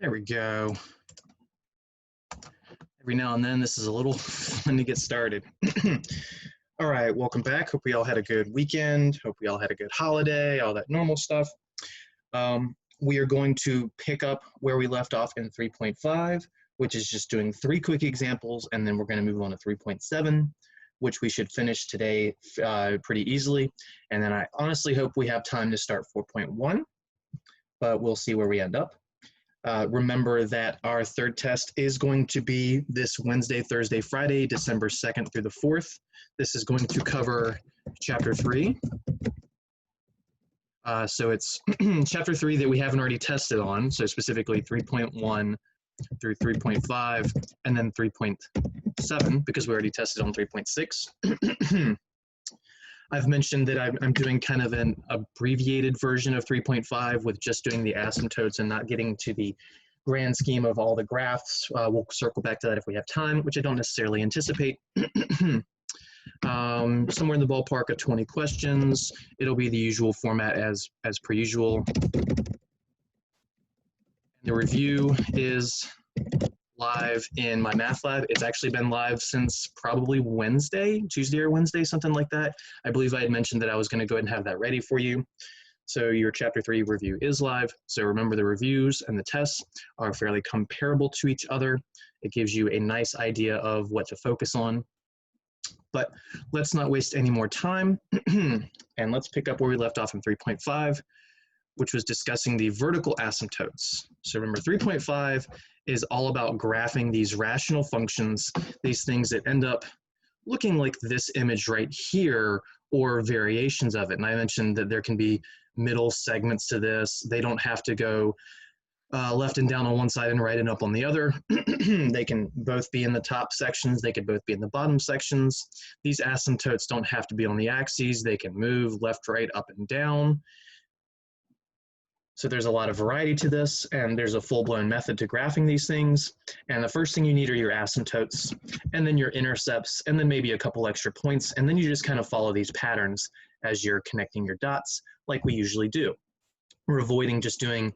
There we go. Every now and then, this is a little fun to get started. All right, welcome back. Hope we all had a good weekend. Hope we all had a good holiday, all that normal stuff. We are going to pick up where we left off in 3.5, which is just doing 3 quick examples, and then we're going to move on to 3.7, which we should finish today pretty easily. And then I honestly hope we have time to start 4.1, but we'll see where we end up. Remember that our third test is going to be this Wednesday, Thursday, Friday, December 2nd through the 4th. This is going to cover Chapter 3. So it's Chapter 3 that we haven't already tested on, so specifically 3.1 through 3.5, and then 3.7, because we already tested on 3.6. I've mentioned that I'm doing kind of an abbreviated version of 3.5 with just doing the asymptotes and not getting to the grand scheme of all the graphs. We'll circle back to that if we have time, which I don't necessarily anticipate. Somewhere in the ballpark of 20 questions. It'll be the usual format as per usual. The review is live in my math lab. It's actually been live since probably Tuesday or Wednesday, something like that. I believe I had mentioned that I was going to go ahead and have that ready for you. So your Chapter 3 review is live. So remember, the reviews and the tests are fairly comparable to each other. It gives you a nice idea of what to focus on. But let's not waste any more time, and let's pick up where we left off in 3.5, which was discussing the vertical asymptotes. So remember, 3.5 is all about graphing these rational functions, these things that end up looking like this image right here, or variations of it. And I mentioned that there can be middle segments to this. They don't have to go left and down on one side and right and up on the other. They can both be in the top sections. They could both be in the bottom sections. These asymptotes don't have to be on the axes. They can move left, right, up, and down. So there's a lot of variety to this, and there's a full-blown method to graphing these things. And the first thing you need are your asymptotes, and then your intercepts, and then maybe a couple extra points, and then you just kind of follow these patterns as you're connecting your dots like we usually do. We're avoiding just doing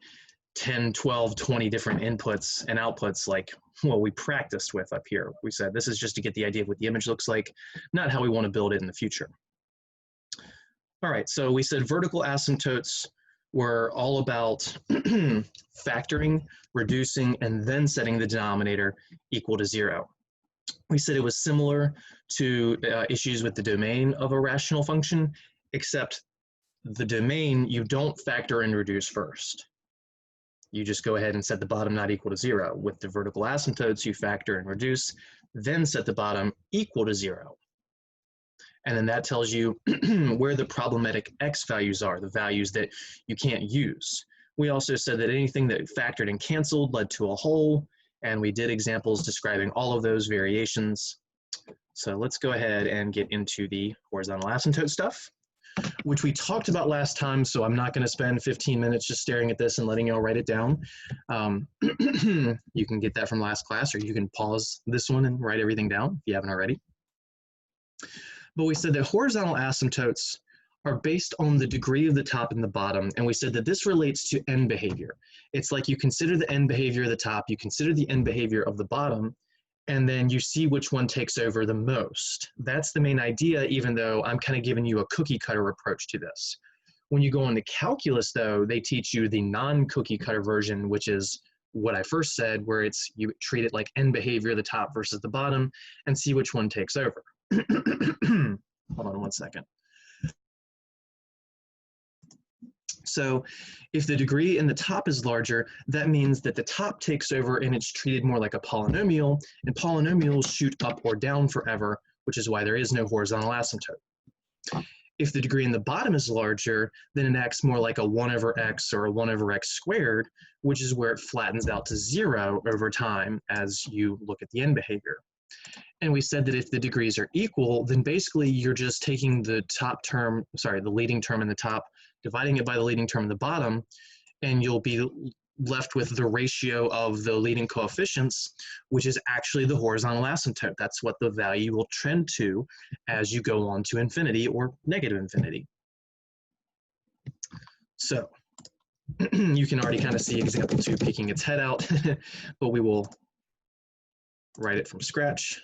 10, 12, 20 different inputs and outputs like what we practiced with up here. We said this is just to get the idea of what the image looks like, not how we want to build it in the future. All right, so we said vertical asymptotes were all about factoring, reducing, and then setting the denominator equal to 0. We said it was similar to issues with the domain of a rational function, except the domain you don't factor and reduce first. You just go ahead and set the bottom not equal to 0. With the vertical asymptotes, you factor and reduce, then set the bottom equal to 0. And then that tells you where the problematic x values are, the values that you can't use. We also said that anything that factored and canceled led to a whole, and we did examples describing all of those variations. So let's go ahead and get into the horizontal asymptote stuff, which we talked about last time, so I'm not going to spend 15 minutes just staring at this and letting y'all write it down. You can get that from last class, or you can pause this one and write everything down if you haven't already. But we said that horizontal asymptotes are based on the degree of the top and the bottom, and we said that this relates to end behavior. It's like you consider the end behavior of the top, you consider the end behavior of the bottom, and then you see which one takes over the most. That's the main idea, even though I'm kind of giving you a cookie cutter approach to this. When you go into calculus, though, they teach you the non-cookie cutter version, which is what I first said, where it's you treat it like end behavior, the top versus the bottom, and see which one takes over. Hold on one second. So if the degree in the top is larger, that means that the top takes over and it's treated more like a polynomial, and polynomials shoot up or down forever, which is why there is no horizontal asymptote. If the degree in the bottom is larger, then it acts more like a 1 over x or a 1 over x squared, which is where it flattens out to 0 over time as you look at the end behavior. And we said that if the degrees are equal, then basically you're just taking the the leading term in the top, dividing it by the leading term in the bottom, and you'll be left with the ratio of the leading coefficients, which is actually the horizontal asymptote. That's what the value will trend to as you go on to infinity or negative infinity. So You can already kind of see example 2 peeking its head out, but we will write it from scratch.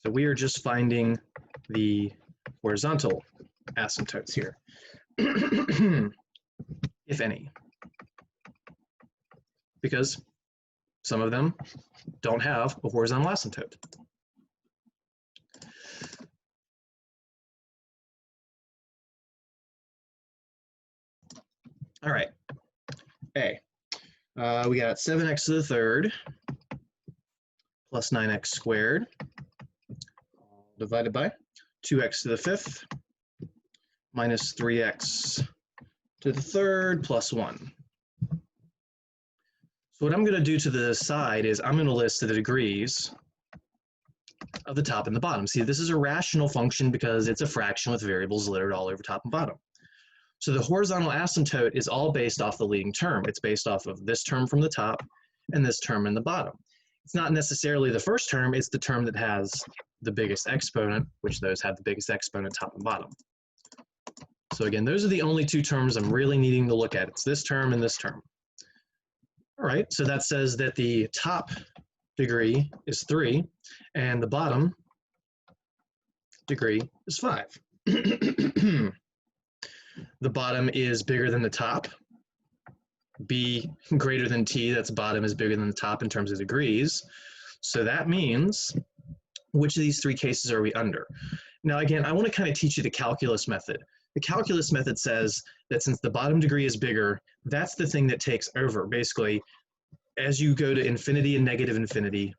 So we are just finding the horizontal asymptotes here, if any, because some of them don't have a horizontal asymptote. All right, A. We got 7x to the third plus 9x squared divided by 2x to the fifth minus 3x to the third plus 1. So what I'm going to do to the side is I'm going to list the degrees of the top and the bottom. See, this is a rational function because it's a fraction with variables littered all over top and bottom. So the horizontal asymptote is all based off the leading term. It's based off of this term from the top and this term in the bottom. It's not necessarily the first term, it's the term that has the biggest exponent, which those have the biggest exponent top and bottom. So again, those are the only two terms I'm really needing to look at. It's this term and this term. All right, so that says that the top degree is 3 and the bottom degree is 5. The bottom is bigger than the top. B greater than T, that's bottom is bigger than the top in terms of degrees. So that means, which of these three cases are we under? Now again, I want to kind of teach you the calculus method. The calculus method says that since the bottom degree is bigger, that's the thing that takes over. Basically, as you go to infinity and negative infinity,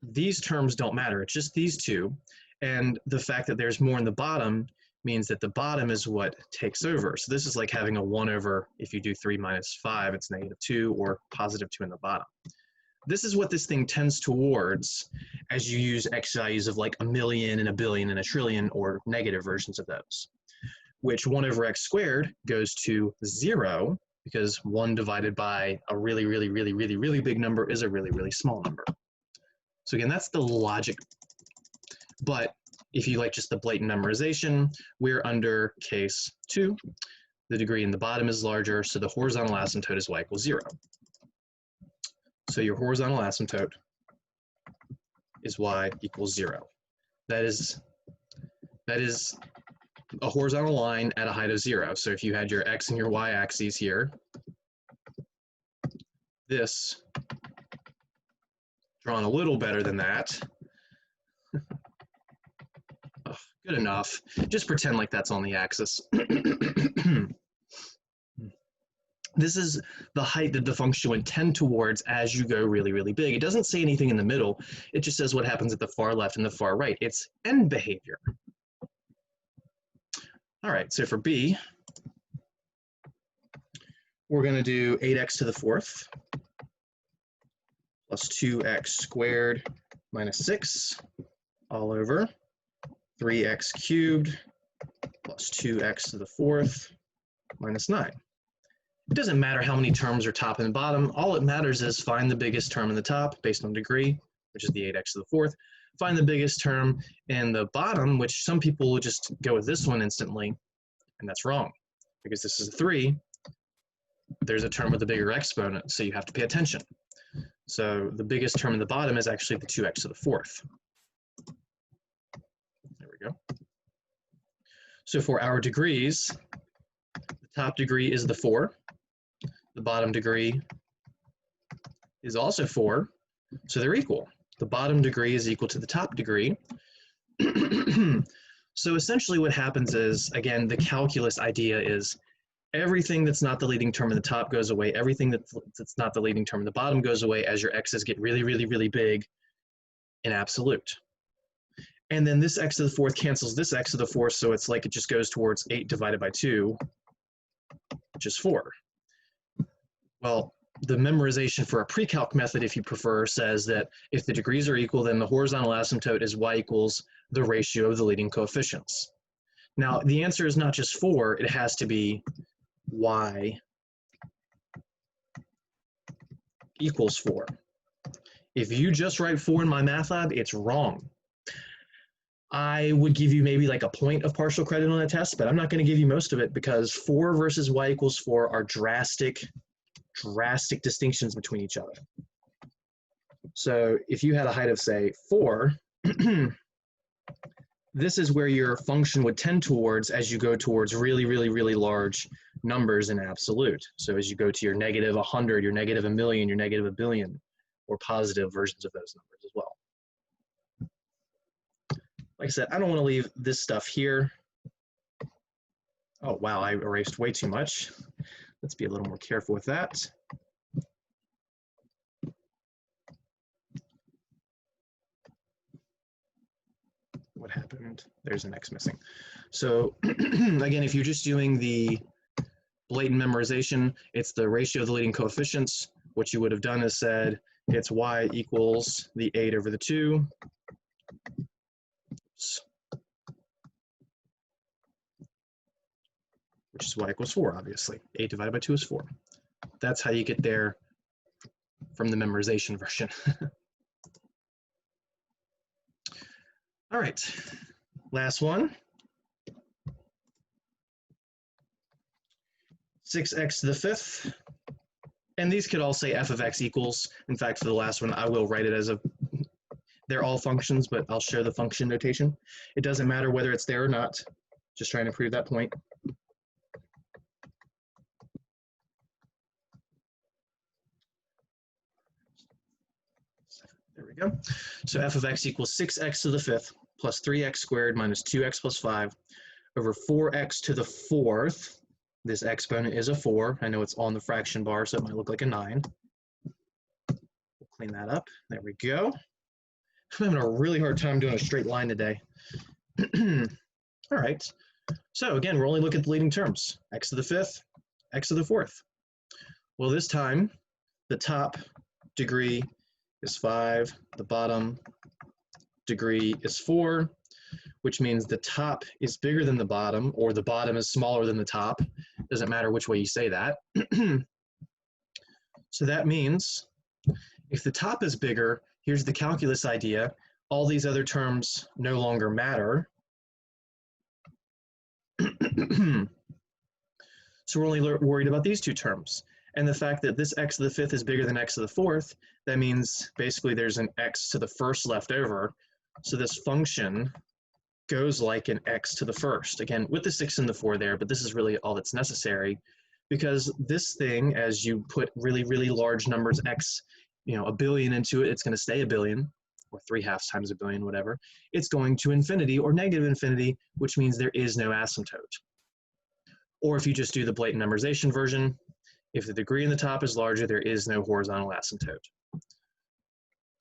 these terms don't matter. It's just these two. And the fact that there's more in the bottom means that the bottom is what takes over. So this is like having a 1 over, if you do 3 minus 5, it's -2, or +2 in the bottom. This is what this thing tends towards as you use x values of like 1,000,000 and 1,000,000,000 and 1,000,000,000,000 or negative versions of those, which 1 over x squared goes to 0 because 1 divided by a really, really, really, really, really big number is a really, really small number. So again, that's the logic. But if you like just the blatant memorization, we're under case 2. The degree in the bottom is larger, so the horizontal asymptote is y equals 0. So your horizontal asymptote is y equals 0. That is a horizontal line at a height of 0. So if you had your x and your y axes here, this drawn a little better than that. Oh, good enough. Just pretend like that's on the axis. This is the height that the function would tend towards as you go really, really big. It doesn't say anything in the middle. It just says what happens at the far left and the far right. It's end behavior. All right, so for B, we're going to do 8x to the fourth plus 2x squared minus 6 all over 3x cubed plus 2x to the fourth minus 9. It doesn't matter how many terms are top and bottom. All it matters is find the biggest term in the top based on degree, which is the 8x to the fourth. Find the biggest term in the bottom, which some people will just go with this one instantly, and that's wrong. Because this is a 3, there's a term with a bigger exponent, so you have to pay attention. So the biggest term in the bottom is actually the 2x to the fourth. There we go. So for our degrees, the top degree is the 4. The bottom degree is also 4, so they're equal. The bottom degree is equal to the top degree. So essentially what happens is, again, the calculus idea is everything that's not the leading term in the top goes away, everything that's not the leading term in the bottom goes away as your x's get really, really, really big in absolute. And then this x to the fourth cancels this x to the fourth, so it's like it just goes towards 8 divided by 2, which is 4. Well, the memorization for a pre-calc method, if you prefer, says that if the degrees are equal, then the horizontal asymptote is y equals the ratio of the leading coefficients. Now, the answer is not just 4, it has to be y equals 4. If you just write 4 in my math lab, it's wrong. I would give you maybe like a point of partial credit on a test, but I'm not going to give you most of it because 4 versus y equals 4 are drastic distinctions between each other. So if you had a height of, say, 4, this is where your function would tend towards as you go towards really, really, really large numbers in absolute. So as you go to your negative 100, your negative 1,000,000, your negative 1,000,000,000, or positive versions of those numbers as well. Like I said, I don't want to leave this stuff here. Oh, wow, I erased way too much. Let's be a little more careful with that. What happened? There's an X missing. So again, if you're just doing the blatant memorization, it's the ratio of the leading coefficients. What you would have done is said it's y equals the 8 over the 2. Which is y equals 4, obviously. 8 divided by 2 is 4. That's how you get there from the memorization version. All right, last one. 6x to the 5th. And these could all say f of x equals. In fact, for the last one, I will write it as a, they're all functions, but I'll share the function notation. It doesn't matter whether it's there or not. Just trying to prove that point. There we go. So f of x equals 6x to the 5th plus 3x squared minus 2x plus 5 over 4x to the 4th. This exponent is a 4. I know it's on the fraction bar, so it might look like a 9. We'll clean that up. There we go. I'm having a really hard time doing a straight line today. All right. So again, we're only looking at the leading terms. X to the 5th, x to the 4th. Well, this time, the top degree is 5, the bottom degree is 4, which means the top is bigger than the bottom, or the bottom is smaller than the top. Doesn't matter which way you say that. So that means if the top is bigger, here's the calculus idea, all these other terms no longer matter. So we're only worried about these two terms. And the fact that this x to the 5th is bigger than x to the 4th, that means basically there's an x to the 1st left over. So this function goes like an x to the 1st. Again, with the 6 and the 4 there, but this is really all that's necessary because this thing, as you put really, really large numbers, x, you know, 1 billion into it, it's going to stay 1 billion, or 3/2 times 1 billion, whatever. It's going to infinity or negative infinity, which means there is no asymptote. Or if you just do the blatant memorization version, if the degree in the top is larger, there is no horizontal asymptote.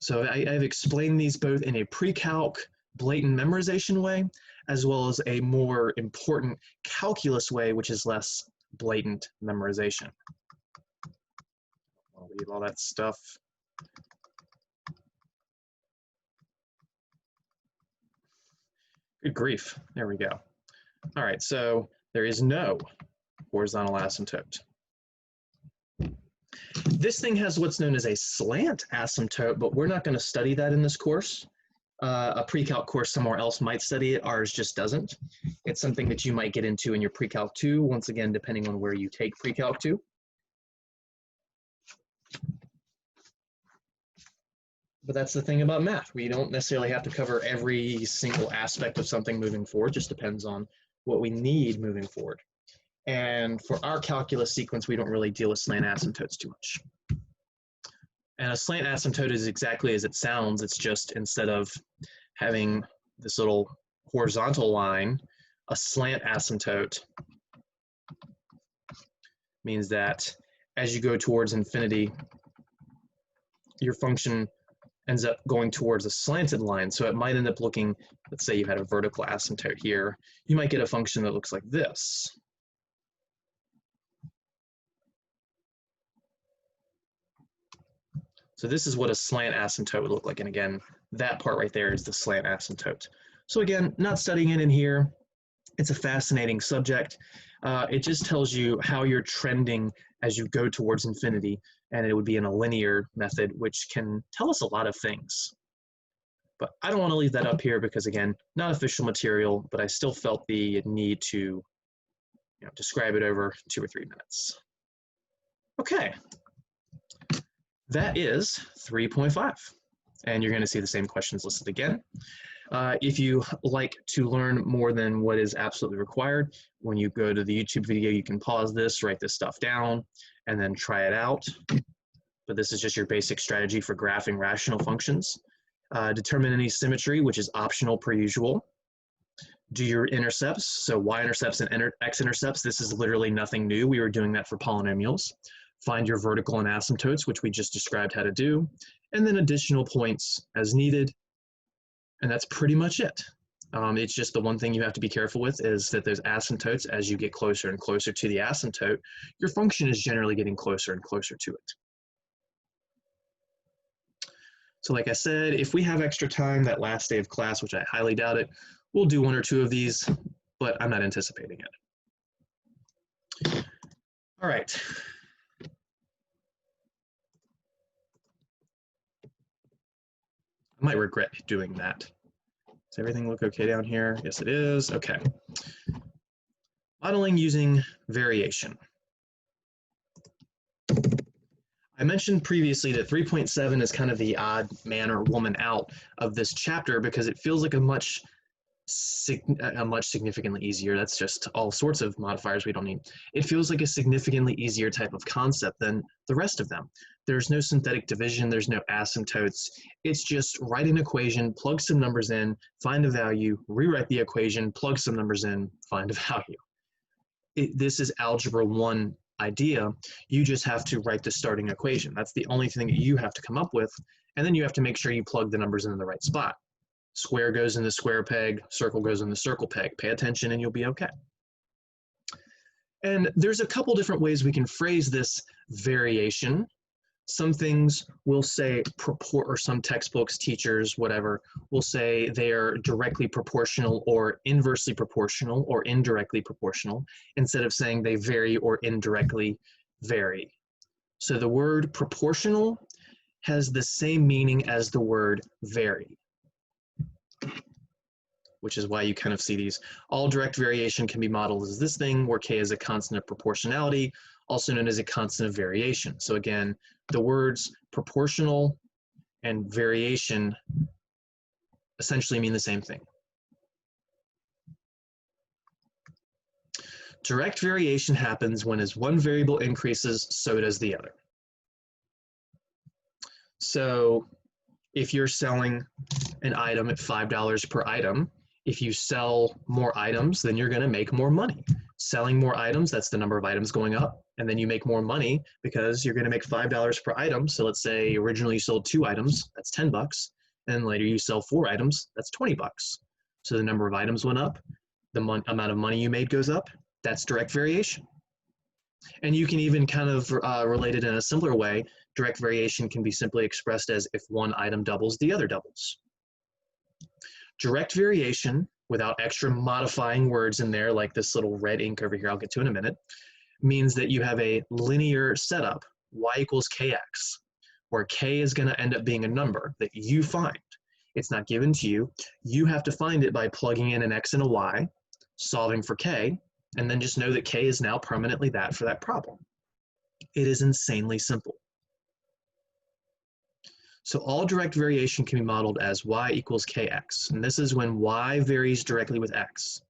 So I've explained these both in a pre-calc blatant memorization way, as well as a more important calculus way, which is less blatant memorization. I'll leave all that stuff. Good grief, there we go. All right, so there is no horizontal asymptote. This thing has what's known as a slant asymptote, but we're not going to study that in this course. A pre-calc course somewhere else might study it, ours just doesn't. It's something that you might get into in your pre-calc 2, once again, depending on where you take pre-calc 2. But that's the thing about math. We don't necessarily have to cover every single aspect of something moving forward. It just depends on what we need moving forward. And for our calculus sequence, we don't really deal with slant asymptotes too much. And a slant asymptote is exactly as it sounds. It's just instead of having this little horizontal line, a slant asymptote means that as you go towards infinity, your function ends up going towards a slanted line. So it might end up looking, let's say you had a vertical asymptote here, you might get a function that looks like this. So this is what a slant asymptote would look like. And again, that part right there is the slant asymptote. So again, not studying it in here. It's a fascinating subject. It just tells you how you're trending as you go towards infinity. And it would be in a linear method, which can tell us a lot of things. But I don't want to leave that up here because, again, not official material, but I still felt the need to describe it over 2 or 3 minutes. Okay, that is 3.5. And you're going to see the same questions listed again. If you like to learn more than what is absolutely required, when you go to the YouTube video, you can pause this, write this stuff down, and then try it out. But this is just your basic strategy for graphing rational functions. Determine any symmetry, which is optional per usual. Do your intercepts, so y-intercepts and x-intercepts. This is literally nothing new. We were doing that for polynomials. Find your vertical and asymptotes, which we just described how to do, and then additional points as needed. And that's pretty much it. It's just the one thing you have to be careful with is that those asymptotes, as you get closer and closer to the asymptote, your function is generally getting closer and closer to it. So like I said, if we have extra time that last day of class, which I highly doubt it, we'll do 1 or 2 of these, but I'm not anticipating it. All right. I might regret doing that. Does everything look okay down here? Yes, it is. Okay. Modeling using variation. I mentioned previously that 3.7 is kind of the odd man or woman out of this chapter because it feels like a much significantly easier, that's just all sorts of modifiers we don't need. It feels like a significantly easier type of concept than the rest of them. There's no synthetic division, there's no asymptotes. It's just write an equation, plug some numbers in, find a value, rewrite the equation, plug some numbers in, find a value. This is algebra 1 idea. You just have to write the starting equation. That's the only thing that you have to come up with, and then you have to make sure you plug the numbers in the right spot. Square goes in the square peg, circle goes in the circle peg. Pay attention and you'll be okay. And there's a couple different ways we can phrase this variation. Some things will say or some textbooks, teachers, whatever, will say they are directly proportional or inversely proportional or indirectly proportional, instead of saying they vary or indirectly vary. So the word proportional has the same meaning as the word vary, which is why you kind of see these. All direct variation can be modeled as this thing, where k is a constant of proportionality, also known as a constant of variation. So again, the words proportional and variation essentially mean the same thing. Direct variation happens when as one variable increases, so does the other. So if you're selling an item at $5 per item, if you sell more items, then you're going to make more money. Selling more items, that's the number of items going up, and then you make more money because you're going to make $5 per item. So let's say originally you sold 2 items, that's $10, and later you sell 4 items, that's $20. So the number of items went up, the amount of money you made goes up. That's direct variation. And you can even kind of relate it in a simpler way. Direct variation can be simply expressed as if one item doubles, the other doubles. Direct variation, without extra modifying words in there, like this little red ink over here I'll get to in a minute, means that you have a linear setup, y equals kx, where k is going to end up being a number that you find. It's not given to you. You have to find it by plugging in an x and a y, solving for k, and then just know that k is now permanently that for that problem. It is insanely simple. So all direct variation can be modeled as y equals kx, and this is when y varies directly with x.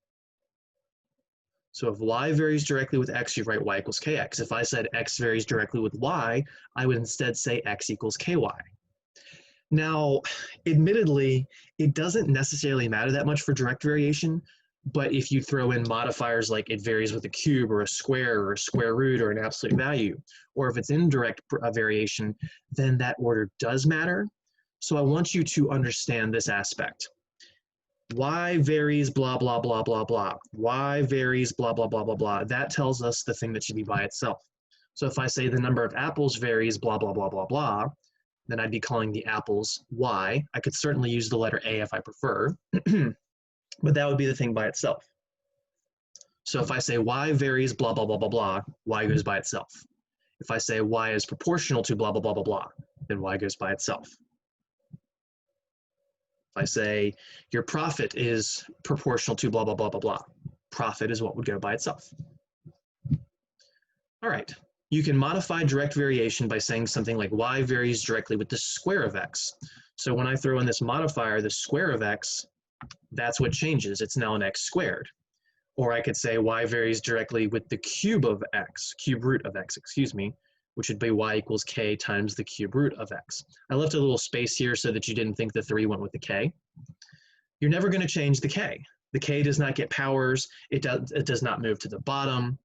So if y varies directly with x, you write y equals kx. If I said x varies directly with y, I would instead say x equals ky. Now, admittedly, it doesn't necessarily matter that much for direct variation, but if you throw in modifiers like it varies with a cube or a square root or an absolute value, or if it's indirect variation, then that order does matter. So I want you to understand this aspect. Y varies blah, blah, blah, blah, blah. Y varies blah, blah, blah, blah, blah. That tells us the thing that should be by itself. So if I say the number of apples varies blah, blah, blah, blah, blah, then I'd be calling the apples Y. I could certainly use the letter A if I prefer. But that would be the thing by itself. So if I say y varies blah, blah, blah, blah, blah, y goes by itself. If I say y is proportional to blah, blah, blah, blah, blah, then y goes by itself. If I say your profit is proportional to blah, blah, blah, blah, blah, profit is what would go by itself. All right, you can modify direct variation by saying something like y varies directly with the square of x. So when I throw in this modifier, the square of x, that's what changes. It's now an x squared. Or I could say y varies directly with the cube of x, cube root of x, excuse me, which would be y equals k times the cube root of x. I left a little space here so that you didn't think the 3 went with the k. You're never going to change the k. The k does not get powers. It does not move to the bottom.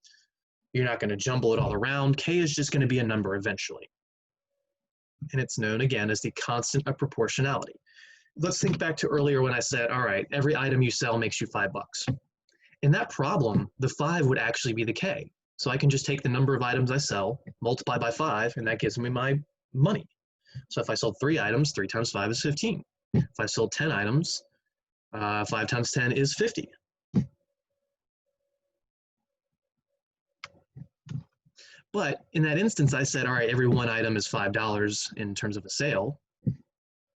You're not going to jumble it all around. K is just going to be a number eventually. And it's known again as the constant of proportionality. Let's think back to earlier when I said, all right, every item you sell makes you $5. In that problem, the 5 would actually be the k. So I can just take the number of items I sell, multiply by 5, and that gives me my money. So if I sold 3 items, 3 times 5 is 15. If I sold 10 items, 5 times 10 is 50. But in that instance, I said, all right, every one item is $5 in terms of a sale, in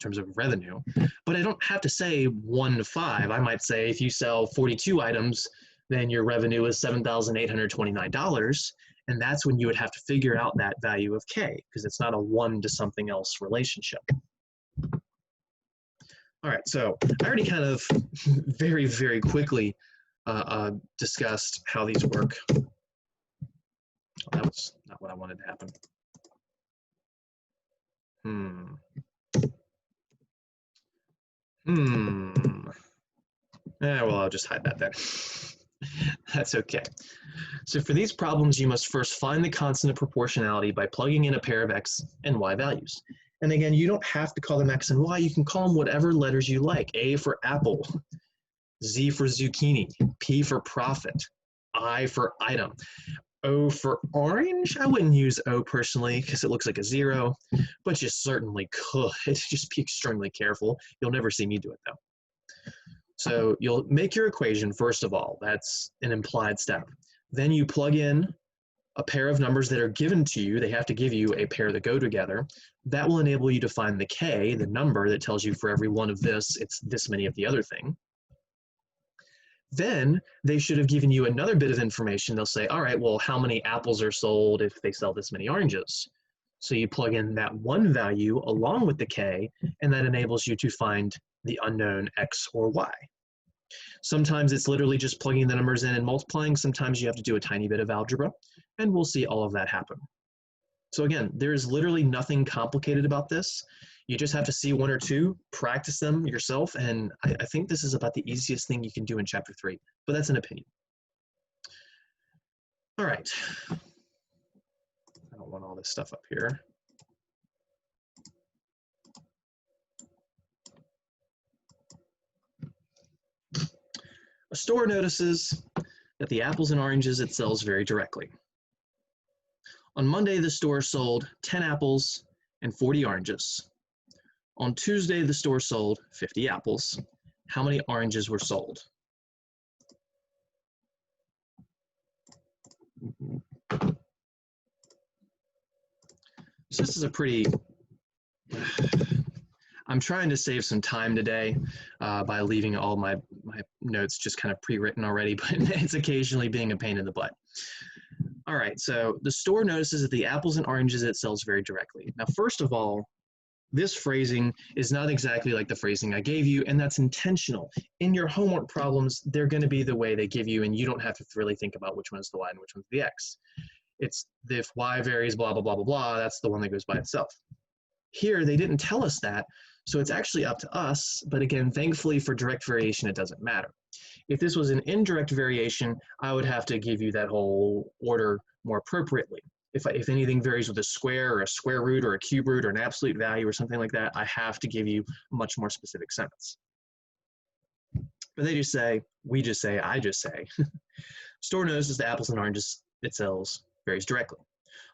terms of revenue. But I don't have to say 1 to 5. I might say if you sell 42 items, then your revenue is $7,829. And that's when you would have to figure out that value of k, because it's not a 1 to something else relationship. All right, so I already kind of very, very quickly discussed how these work. That was not what I wanted to happen. Well, I'll just hide that then. That's okay. So for these problems, you must first find the constant of proportionality by plugging in a pair of x and y values. And again, you don't have to call them x and y. You can call them whatever letters you like. A for apple, Z for zucchini, P for profit, I for item. O for orange, I wouldn't use O personally because it looks like a 0, but you certainly could. Just be extremely careful. You'll never see me do it though. So you'll make your equation first of all. That's an implied step. Then you plug in a pair of numbers that are given to you. They have to give you a pair that go together. That will enable you to find the k, the number that tells you for every one of this, it's this many of the other thing. Then they should have given you another bit of information. They'll say, all right, well, how many apples are sold if they sell this many oranges? So you plug in that one value along with the k, and that enables you to find the unknown x or y. Sometimes it's literally just plugging the numbers in and multiplying. Sometimes you have to do a tiny bit of algebra, and we'll see all of that happen. So again, there's literally nothing complicated about this. You just have to see 1 or 2, practice them yourself, and I think this is about the easiest thing you can do in Chapter 3, but that's an opinion. All right. I don't want all this stuff up here. A store notices that the apples and oranges it sells vary directly. On Monday, the store sold 10 apples and 40 oranges. On Tuesday, the store sold 50 apples. How many oranges were sold? So this is a pretty, I'm trying to save some time today by leaving all my notes just kind of pre-written already, but it's occasionally being a pain in the butt. All right, so the store notices that the apples and oranges it sells vary directly. Now, first of all, this phrasing is not exactly like the phrasing I gave you, and that's intentional. In your homework problems, they're going to be the way they give you, and you don't have to really think about which one's the y and which one's the x. It's if y varies, blah, blah, blah, blah, blah, that's the one that goes by itself. Here, they didn't tell us that, so it's actually up to us, but again, thankfully for direct variation, it doesn't matter. If this was an indirect variation, I would have to give you that whole order more appropriately. If anything varies with a square or a square root or a cube root or an absolute value or something like that, I have to give you a much more specific sentence. But they just say, we just say, I just say. Store notices the apples and oranges it sells varies directly.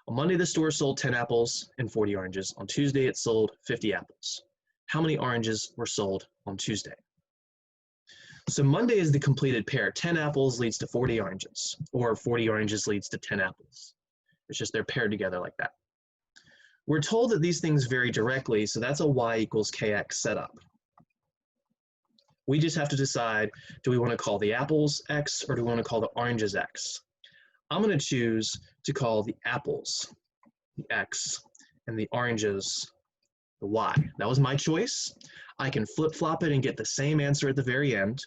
On Monday, the store sold 10 apples and 40 oranges. On Tuesday, it sold 50 apples. How many oranges were sold on Tuesday? So Monday is the completed pair. 10 apples leads to 40 oranges, or 40 oranges leads to 10 apples. It's just they're paired together like that. We're told that these things vary directly, so that's a y equals kx setup. We just have to decide, do we want to call the apples X or do we want to call the oranges X? I'm going to choose to call the apples the X and the oranges the Y. That was my choice. I can flip-flop it and get the same answer at the very end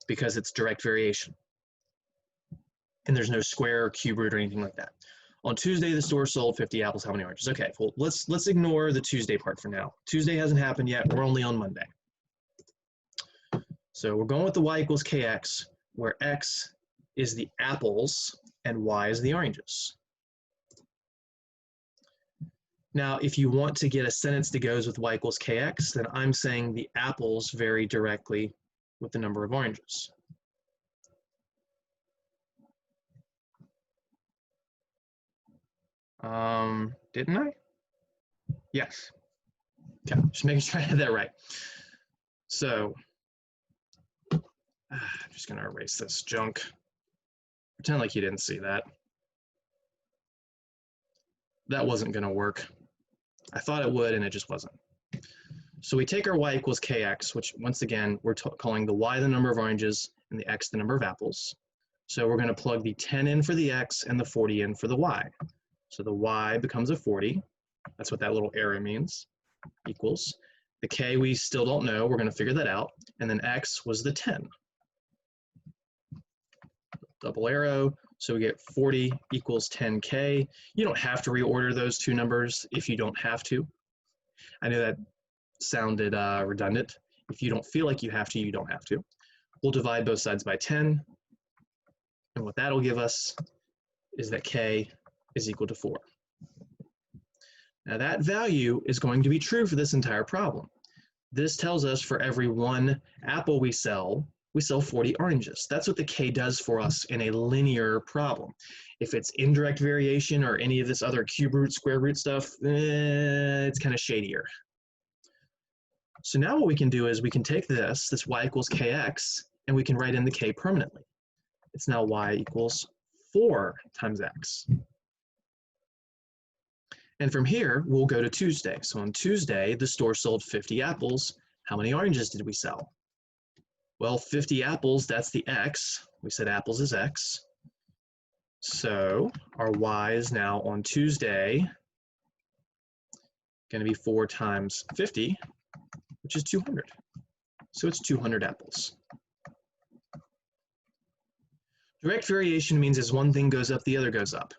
because it's direct variation. And there's no square or cube root or anything like that. On Tuesday, the store sold 50 apples. How many oranges? Okay, well, let's ignore the Tuesday part for now. Tuesday hasn't happened yet. We're only on Monday. So we're going with the y equals kx, where x is the apples and y is the oranges. Now, if you want to get a sentence that goes with y equals kx, then I'm saying the apples vary directly with the number of oranges. Didn't I? Yes. Okay, just making sure I had that right. So, I'm just gonna erase this junk. Pretend like you didn't see that. That wasn't gonna work. I thought it would, and it just wasn't. So we take our y equals kx, which once again, we're calling the y the number of oranges and the x the number of apples. So we're gonna plug the 10 in for the x and the 40 in for the y. So the y becomes a 40. That's what that little arrow means, equals. The k we still don't know, we're gonna figure that out. And then x was the 10. Double arrow, so we get 40 equals 10k. You don't have to reorder those two numbers if you don't have to. I know that sounded redundant. If you don't feel like you have to, you don't have to. We'll divide both sides by 10. And what that'll give us is that k is equal to 4. Now that value is going to be true for this entire problem. This tells us for every one apple we sell 40 oranges. That's what the k does for us in a linear problem. If it's indirect variation or any of this other cube root, square root stuff, it's kind of shadier. So now what we can do is we can take this y equals kx, and we can write in the k permanently. It's now y equals 4 times x. And from here, we'll go to Tuesday. So on Tuesday, the store sold 50 apples. How many oranges did we sell? Well, 50 apples, that's the x. We said apples is x. So our y is now on Tuesday going to be 4 times 50, which is 200. So it's 200 apples. Direct variation means as one thing goes up, the other goes up.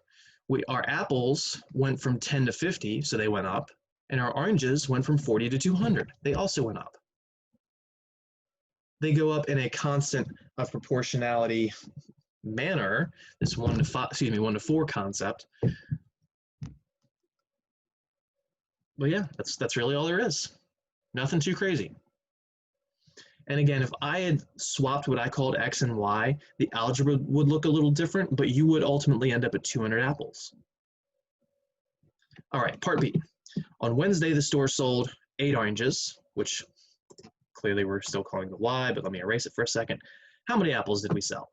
Our apples went from 10 to 50, so they went up, and our oranges went from 40 to 200. They also went up. They go up in a constant of proportionality manner, this 1 to 4 concept. But yeah, that's really all there is. Nothing too crazy. And again, if I had swapped what I called x and y, the algebra would look a little different, but you would ultimately end up at 200 apples. All right, part B. On Wednesday, the store sold 8 oranges, which clearly we're still calling the y, but let me erase it for a second. How many apples did we sell?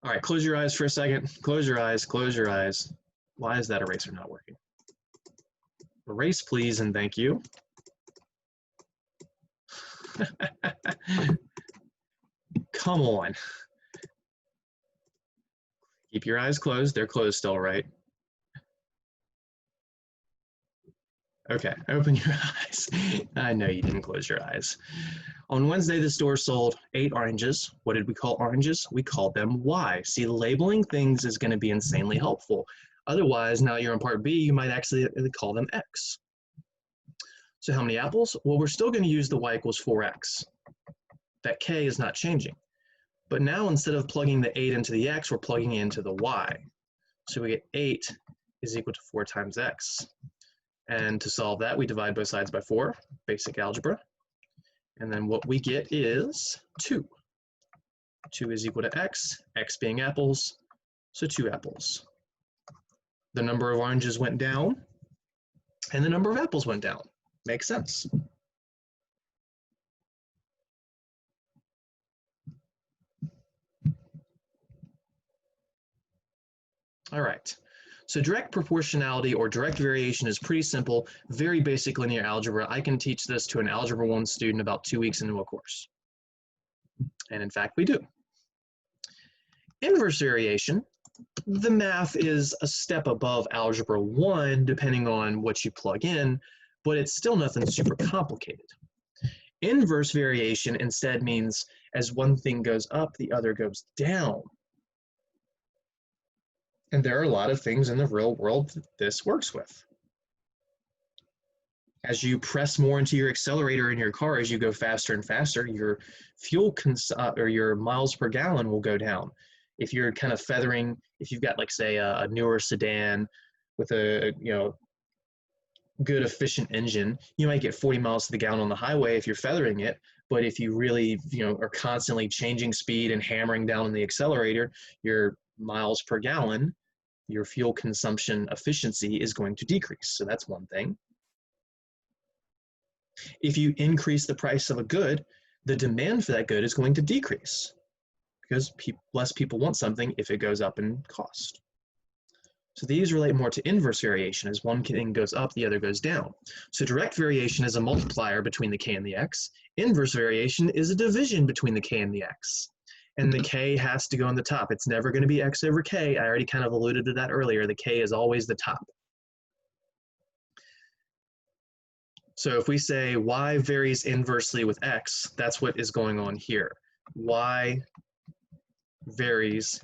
All right, close your eyes for a second. Close your eyes, close your eyes. Why is that eraser not working? Erase, please, and thank you. Come on. Keep your eyes closed. They're closed still, right? Okay, open your eyes. I know you didn't close your eyes. On Wednesday, the store sold 8 oranges. What did we call oranges? We called them Y. See, labeling things is going to be insanely helpful. Otherwise, now you're in part B, you might actually call them X. So how many apples? Well, we're still going to use the y equals 4x. That k is not changing. But now instead of plugging the 8 into the x, we're plugging it into the y. So we get 8 is equal to 4 times x. And to solve that, we divide both sides by 4, basic algebra. And then what we get is 2. 2 is equal to x being apples, so 2 apples. The number of oranges went down, and the number of apples went down. Makes sense. All right, So direct proportionality or direct variation is pretty simple, very basic linear algebra. I can teach this to an Algebra 1 student about 2 weeks into a course. And in fact, we do. Inverse variation, the math is a step above Algebra 1, depending on what you plug in, but it's still nothing super complicated. Inverse variation instead means as one thing goes up, the other goes down. And there are a lot of things in the real world that this works with. As you press more into your accelerator in your car, as you go faster and faster, your fuel or your miles per gallon will go down. If you're kind of feathering, if you've got like say a newer sedan with a good efficient engine, you might get 40 miles to the gallon on the highway if you're feathering it. But if you really are constantly changing speed and hammering down on the accelerator, your miles per gallon, your fuel consumption efficiency is going to decrease. So that's one thing. If you increase the price of a good, the demand for that good is going to decrease because less people want something if it goes up in cost. So these relate more to inverse variation. As one thing goes up, the other goes down. So direct variation is a multiplier between the k and the x. Inverse variation is a division between the k and the x. And the k has to go on the top. It's never going to be x over k. I already kind of alluded to that earlier. The k is always the top. So if we say y varies inversely with x, that's what is going on here. Y varies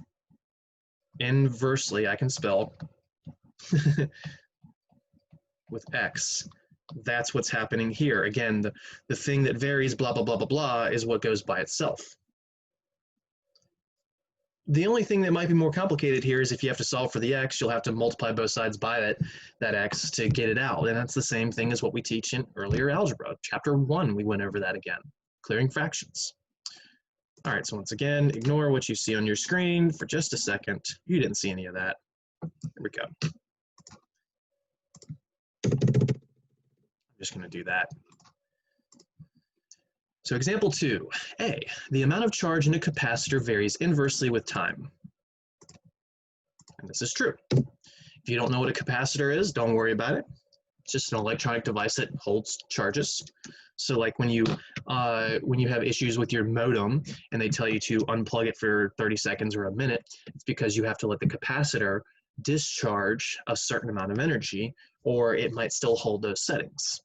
inversely, I can spell, with x. That's what's happening here. Again, the thing that varies blah, blah, blah, blah, blah is what goes by itself. The only thing that might be more complicated here is if you have to solve for the x, you'll have to multiply both sides by that x to get it out. And that's the same thing as what we teach in earlier algebra. Chapter 1, we went over that again, clearing fractions. All right, so once again, ignore what you see on your screen for just a second. You didn't see any of that. Here we go. I'm just going to do that. So example 2, A, the amount of charge in a capacitor varies inversely with time. And this is true. If you don't know what a capacitor is, don't worry about it. It's just an electronic device that holds charges. So like when you have issues with your modem and they tell you to unplug it for 30 seconds or a minute, it's because you have to let the capacitor discharge a certain amount of energy, or it might still hold those settings.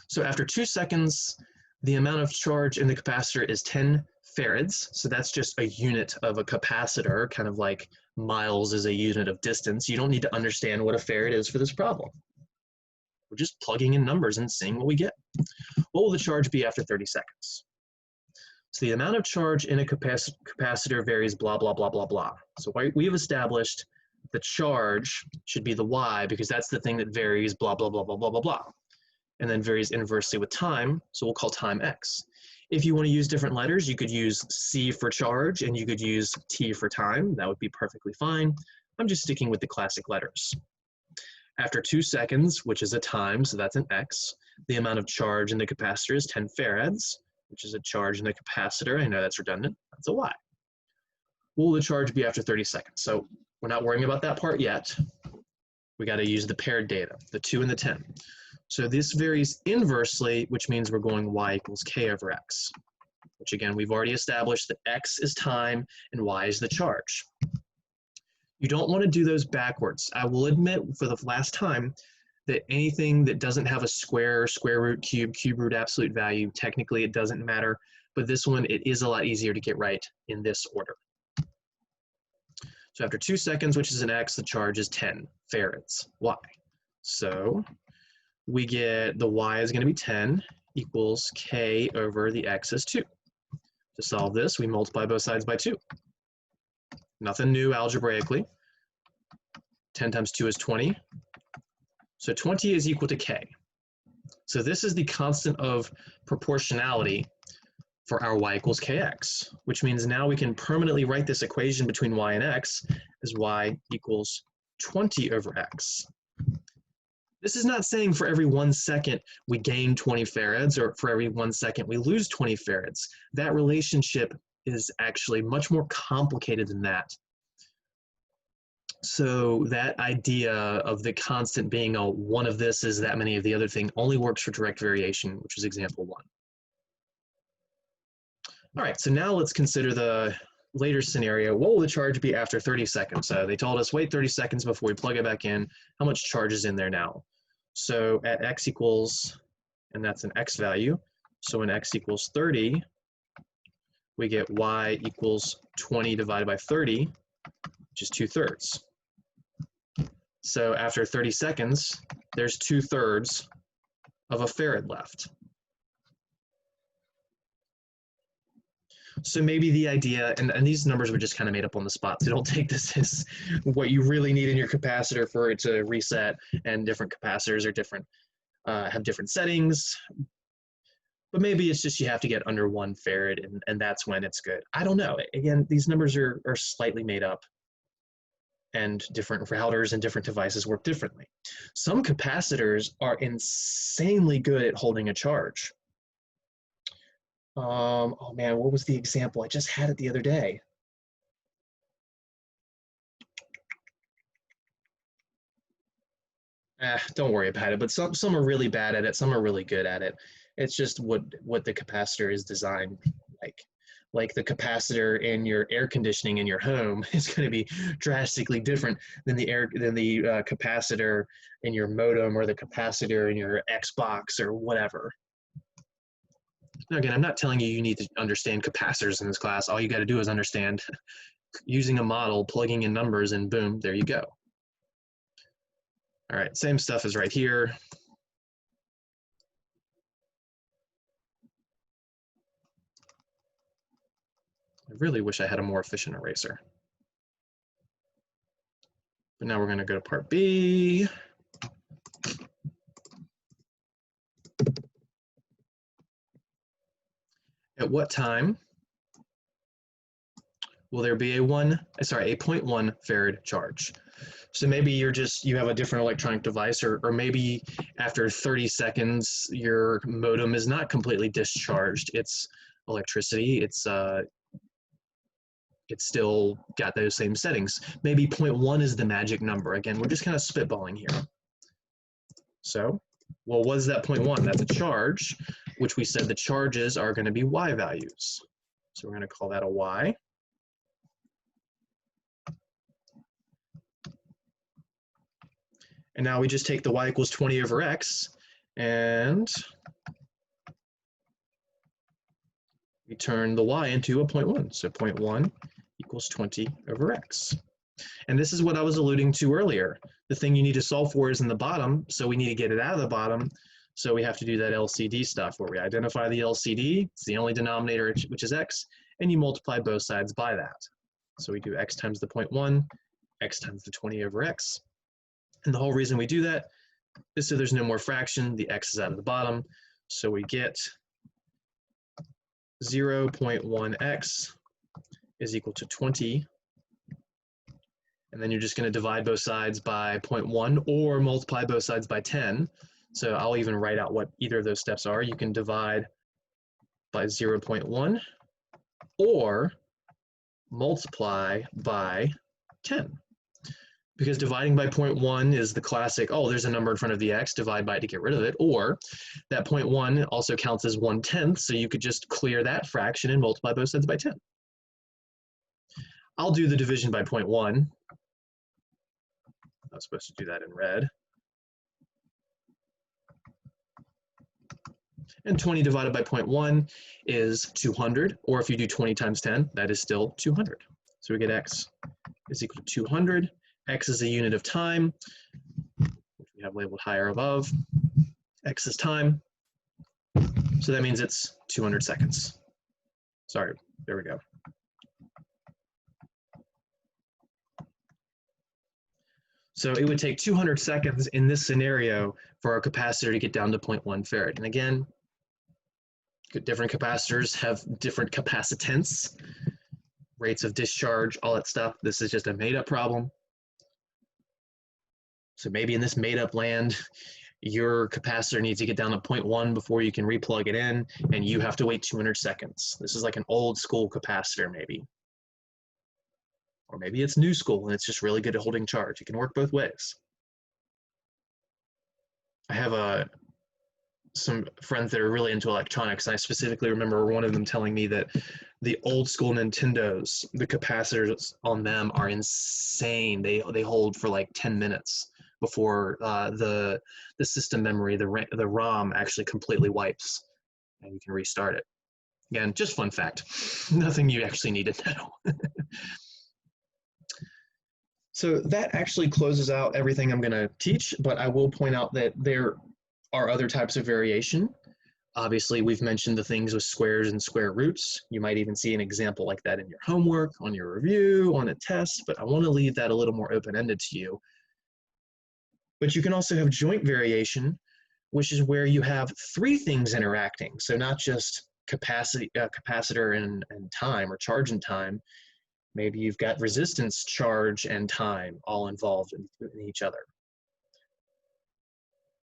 So after 2 seconds, the amount of charge in the capacitor is 10 farads. So that's just a unit of a capacitor, kind of like miles is a unit of distance. You don't need to understand what a farad is for this problem. We're just plugging in numbers and seeing what we get. What will the charge be after 30 seconds? So the amount of charge in a capacitor varies blah, blah, blah, blah, blah. So we have established the charge should be the y because that's the thing that varies blah, blah, blah, blah, blah, blah, blah. And then varies inversely with time, so we'll call time x. If you want to use different letters, you could use C for charge and you could use T for time. That would be perfectly fine. I'm just sticking with the classic letters. After 2 seconds, which is a time, so that's an x, the amount of charge in the capacitor is 10 farads, which is a charge in the capacitor. I know that's redundant. That's a y. What will the charge be after 30 seconds? So we're not worrying about that part yet. We got to use the paired data, the 2 and the 10. So this varies inversely, which means we're going y equals k over x, which again, we've already established that x is time and y is the charge. You don't want to do those backwards. I will admit for the last time that anything that doesn't have a square, square root, cube root, absolute value, technically it doesn't matter, but this one, it is a lot easier to get right in this order. So after 2 seconds, which is an x, the charge is 10 farads, y. So we get the y is going to be 10 equals k over the x is 2. To solve this, we multiply both sides by 2. Nothing new algebraically. 10 times 2 is 20. So 20 is equal to k. So this is the constant of proportionality for our y equals kx, which means now we can permanently write this equation between y and x as y equals 20 over x. This is not saying for every 1 second we gain 20 farads or for every 1 second we lose 20 farads. That relationship is actually much more complicated than that. So that idea of the constant being a one of this is that many of the other thing only works for direct variation, which is example 1. All right, so now let's consider the later scenario. What will the charge be after 30 seconds? They told us wait 30 seconds before we plug it back in. How much charge is in there now? So at x equals, and that's an x value, so when x equals 30, we get y equals 20 divided by 30, which is 2/3. So after 30 seconds, there's 2/3 of a farad left. So maybe the idea, and these numbers were just kind of made up on the spot, so don't take this as what you really need in your capacitor for it to reset, and different capacitors are different, have different settings, but maybe it's just you have to get under 1 farad, and that's when it's good. I don't know. Again, these numbers are slightly made up, and different routers and different devices work differently. Some capacitors are insanely good at holding a charge. Oh man, what was the example? I just had it the other day. Don't worry about it, but some are really bad at it, some are really good at it. It's just what the capacitor is designed like. Like the capacitor in your air conditioning in your home is going to be drastically different than the capacitor in your modem or the capacitor in your Xbox or whatever. Now, again, I'm not telling you you need to understand capacitors in this class. All you got to do is understand using a model, plugging in numbers, and boom, there you go. All right, same stuff as right here. I really wish I had a more efficient eraser. But now we're going to go to part B. At what time will there be a 0.1 farad charge? So maybe you have a different electronic device, or maybe after 30 seconds, your modem is not completely discharged. It's electricity. It's still got those same settings. Maybe 0.1 is the magic number. Again, we're just kind of spitballing here. So, well, what is that 0.1? That's a charge, which we said the charges are going to be y values. So we're going to call that a y. And now we just take the y equals 20 over x, and we turn the y into a 0.1. So 0.1 equals 20 over x. And this is what I was alluding to earlier. The thing you need to solve for is in the bottom, so we need to get it out of the bottom. So we have to do that LCD stuff where we identify the LCD, it's the only denominator, which is x, and you multiply both sides by that. So we do x times the 0.1, x times the 20 over x. And the whole reason we do that is so there's no more fraction, the x is out of the bottom. So we get 0.1x is equal to 20. And then you're just going to divide both sides by 0.1 or multiply both sides by 10. So I'll even write out what either of those steps are. You can divide by 0.1 or multiply by 10. Because dividing by 0.1 is the classic, oh, there's a number in front of the x, divide by it to get rid of it. Or that 0.1 also counts as 1/10, so you could just clear that fraction and multiply both sides by 10. I'll do the division by 0.1. I was supposed to do that in red. And 20 divided by 0.1 is 200, or if you do 20 times 10, that is still 200. So we get x is equal to 200. X is a unit of time, which we have labeled higher above. X is time, so that means it's 200 seconds. Sorry, there we go. So it would take 200 seconds in this scenario for our capacitor to get down to 0.1 farad. And again, different capacitors have different capacitance, rates of discharge, all that stuff. This is just a made-up problem. So maybe in this made-up land, your capacitor needs to get down to 0.1 before you can replug it in, and you have to wait 200 seconds. This is like an old school capacitor, maybe. Or maybe it's new school and it's just really good at holding charge. It can work both ways. I have some friends that are really into electronics, and I specifically remember one of them telling me that the old school Nintendos, the capacitors on them are insane. They hold for like 10 minutes before the system memory, the ROM actually completely wipes, and you can restart it. Again, just fun fact. Nothing you actually need to know. So that actually closes out everything I'm going to teach, but I will point out that there are other types of variation. Obviously, we've mentioned the things with squares and square roots. You might even see an example like that in your homework, on your review, on a test, but I want to leave that a little more open-ended to you. But you can also have joint variation, which is where you have three things interacting. So not just capacitor and time, or charge and time. Maybe you've got resistance, charge, and time all involved in each other.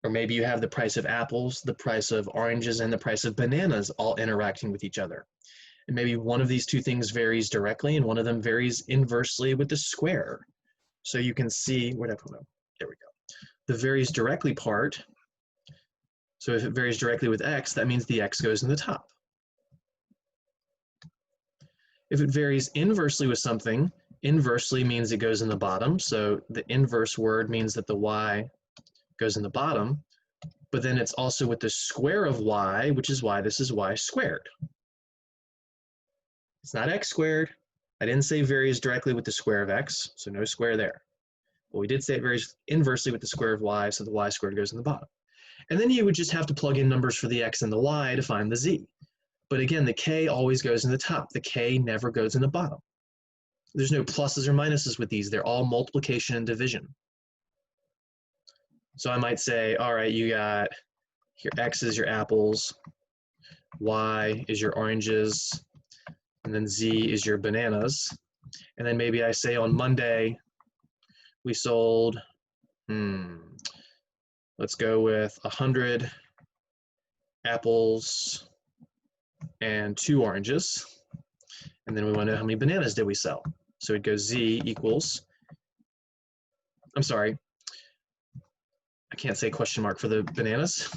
Or maybe you have the price of apples, the price of oranges, and the price of bananas all interacting with each other. And maybe one of these two things varies directly and one of them varies inversely with the square. So you can see, where did I put it? There we go. The varies directly part. So if it varies directly with x, that means the x goes in the top. If it varies inversely with something, inversely means it goes in the bottom. So the inverse word means that the y goes in the bottom, but then it's also with the square of y, which is why this is y squared. It's not x squared. I didn't say varies directly with the square of x, so no square there. But we did say it varies inversely with the square of y, so the y squared goes in the bottom. And then you would just have to plug in numbers for the x and the y to find the z. But again, the k always goes in the top. The k never goes in the bottom. There's no pluses or minuses with these. They're all multiplication and division. So I might say, all right, you got your x is your apples, y is your oranges, and then z is your bananas. And then maybe I say on Monday, we sold, let's go with 100 apples and 2 oranges. And then we want to know how many bananas did we sell. So it goes z equals, I'm sorry, I can't say question mark for the bananas.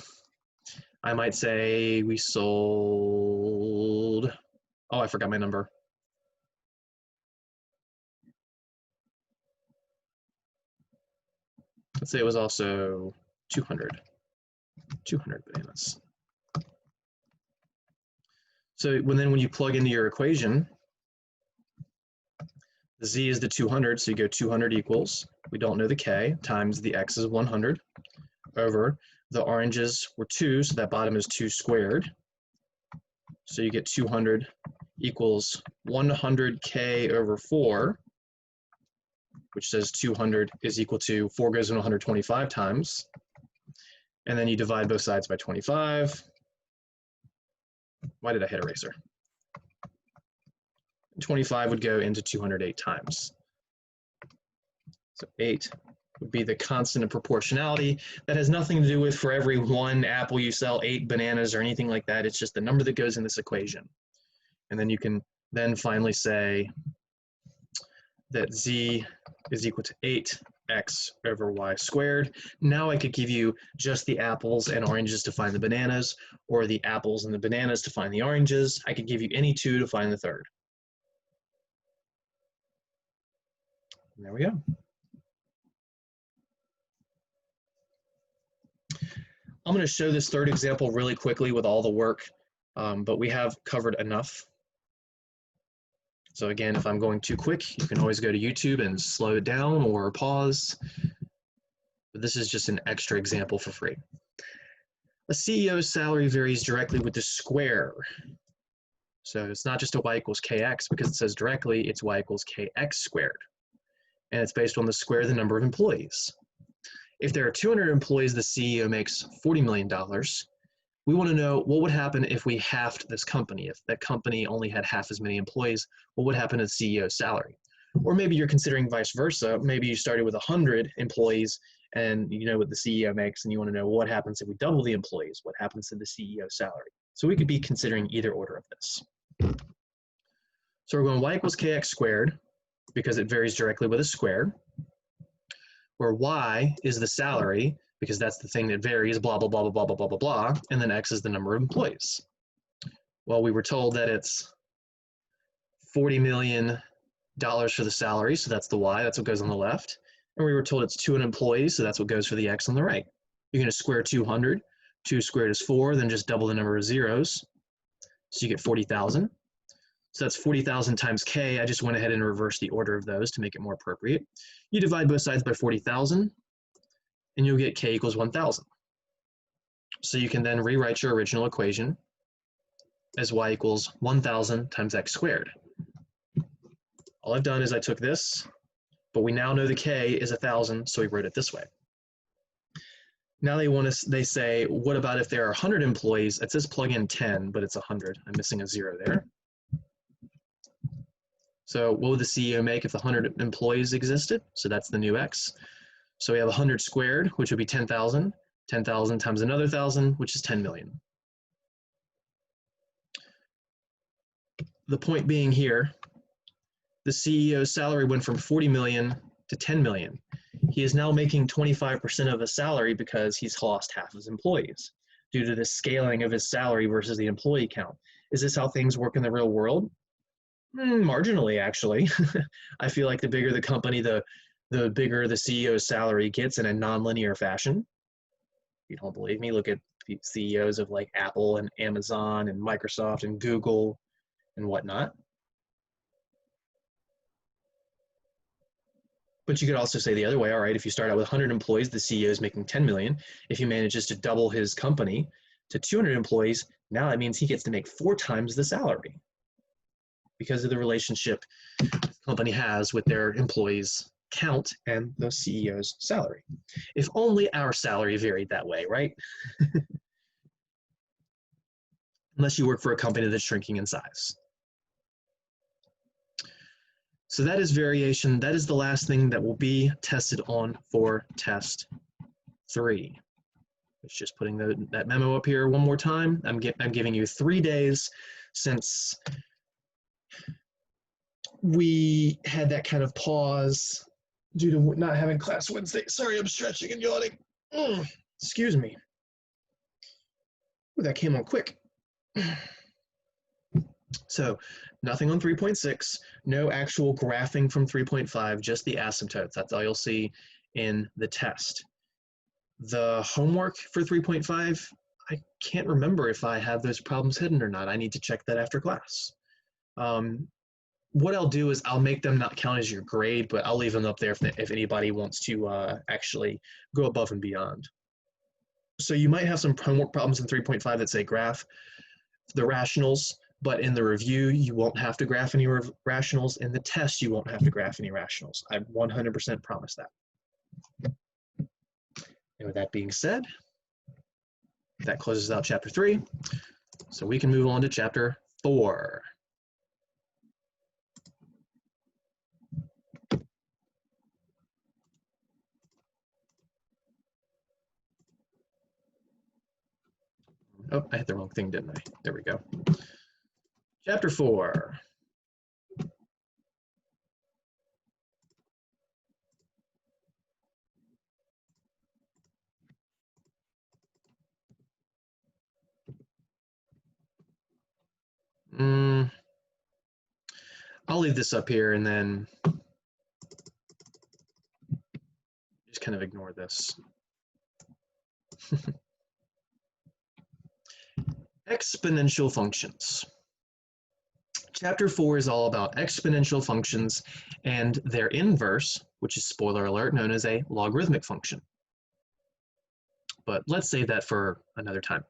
I might say we sold, oh, I forgot my number. Let's say it was also 200 bananas. So when you plug into your equation, the z is the 200, so you go 200 equals, we don't know the k, times the x is 100, over the oranges were 2, so that bottom is 2 squared. So you get 200 equals 100k over 4, which says 200 is equal to 4 goes in 125 times. And then you divide both sides by 25. Why did I hit eraser? 25 would go into 208 times. So 8 would be the constant of proportionality. That has nothing to do with for every 1 apple you sell, 8 bananas or anything like that. It's just the number that goes in this equation. And then you can then finally say that z is equal to 8x over y squared. Now I could give you just the apples and oranges to find the bananas, or the apples and the bananas to find the oranges. I could give you any two to find the third. And there we go. I'm going to show this third example really quickly with all the work, but we have covered enough. So again, if I'm going too quick, you can always go to YouTube and slow it down or pause. But this is just an extra example for free. A CEO's salary varies directly with the square. So it's not just a y equals kx, because it says directly, it's y equals kx squared. And it's based on the square of the number of employees. If there are 200 employees, the CEO makes $40 million. We want to know what would happen if we halved this company. If that company only had half as many employees, what would happen to the CEO's salary? Or maybe you're considering vice versa. Maybe you started with 100 employees and you know what the CEO makes, and you want to know what happens if we double the employees, what happens to the CEO's salary. So we could be considering either order of this. So we're going y equals kx squared. because it varies directly with a square, where y is the salary, because that's the thing that varies, blah, blah, blah, blah, blah, blah, blah, blah, blah, and then x is the number of employees. Well, we were told that it's $40 million for the salary, so that's the y, that's what goes on the left. And we were told it's 200 employees, so that's what goes for the x on the right. You're going to square 200. 2 squared is 4, then just double the number of zeros. So you get 40,000. So that's 40,000 times k. I just went ahead and reversed the order of those to make it more appropriate. You divide both sides by 40,000, and you'll get k equals 1,000. So you can then rewrite your original equation as y equals 1,000 times x squared. All I've done is I took this, but we now know the k is 1,000, so we wrote it this way. Now they say, what about if there are 100 employees? It says plug in 10, but it's 100. I'm missing a 0 there. So what would the CEO make if the 100 employees existed? So that's the new x. So we have 100 squared, which would be 10,000. 10,000 times another 1,000, which is 10 million. The point being here, the CEO's salary went from 40 million to 10 million. He is now making 25% of his salary because he's lost half his employees due to the scaling of his salary versus the employee count. Is this how things work in the real world? Marginally, actually. I feel like the bigger the company, the bigger the CEO's salary gets in a non-linear fashion. If you don't believe me, look at the CEOs of like Apple and Amazon and Microsoft and Google and whatnot. But you could also say the other way, all right, if you start out with 100 employees, the CEO is making 10 million. If he manages to double his company to 200 employees, now that means he gets to make 4 times the salary because of the relationship the company has with their employees' count and the CEO's salary. If only our salary varied that way, right? Unless you work for a company that's shrinking in size. So that is variation. That is the last thing that will be tested on for test 3. It's just putting that memo up here one more time. I'm giving you 3 days since we had that kind of pause due to not having class Wednesday. Sorry, I'm stretching and yawning. Excuse me. Ooh, that came on quick. So nothing on 3.6, no actual graphing from 3.5, just the asymptotes. That's all you'll see in the test. The homework for 3.5, I can't remember if I have those problems hidden or not. I need to check that after class. What I'll do is I'll make them not count as your grade, but I'll leave them up there if anybody wants to actually go above and beyond. So you might have some homework problems in 3.5 that say graph the rationals, but in the review, you won't have to graph any rationals. In the test, you won't have to graph any rationals. I 100% promise that. And with that being said, that closes out chapter 3. So we can move on to chapter 4. Oh, I hit the wrong thing, didn't I? There we go. Chapter 4. I'll leave this up here and then just kind of ignore this. Exponential functions. Chapter 4 is all about exponential functions and their inverse, which is, spoiler alert, known as a logarithmic function. But let's save that for another time.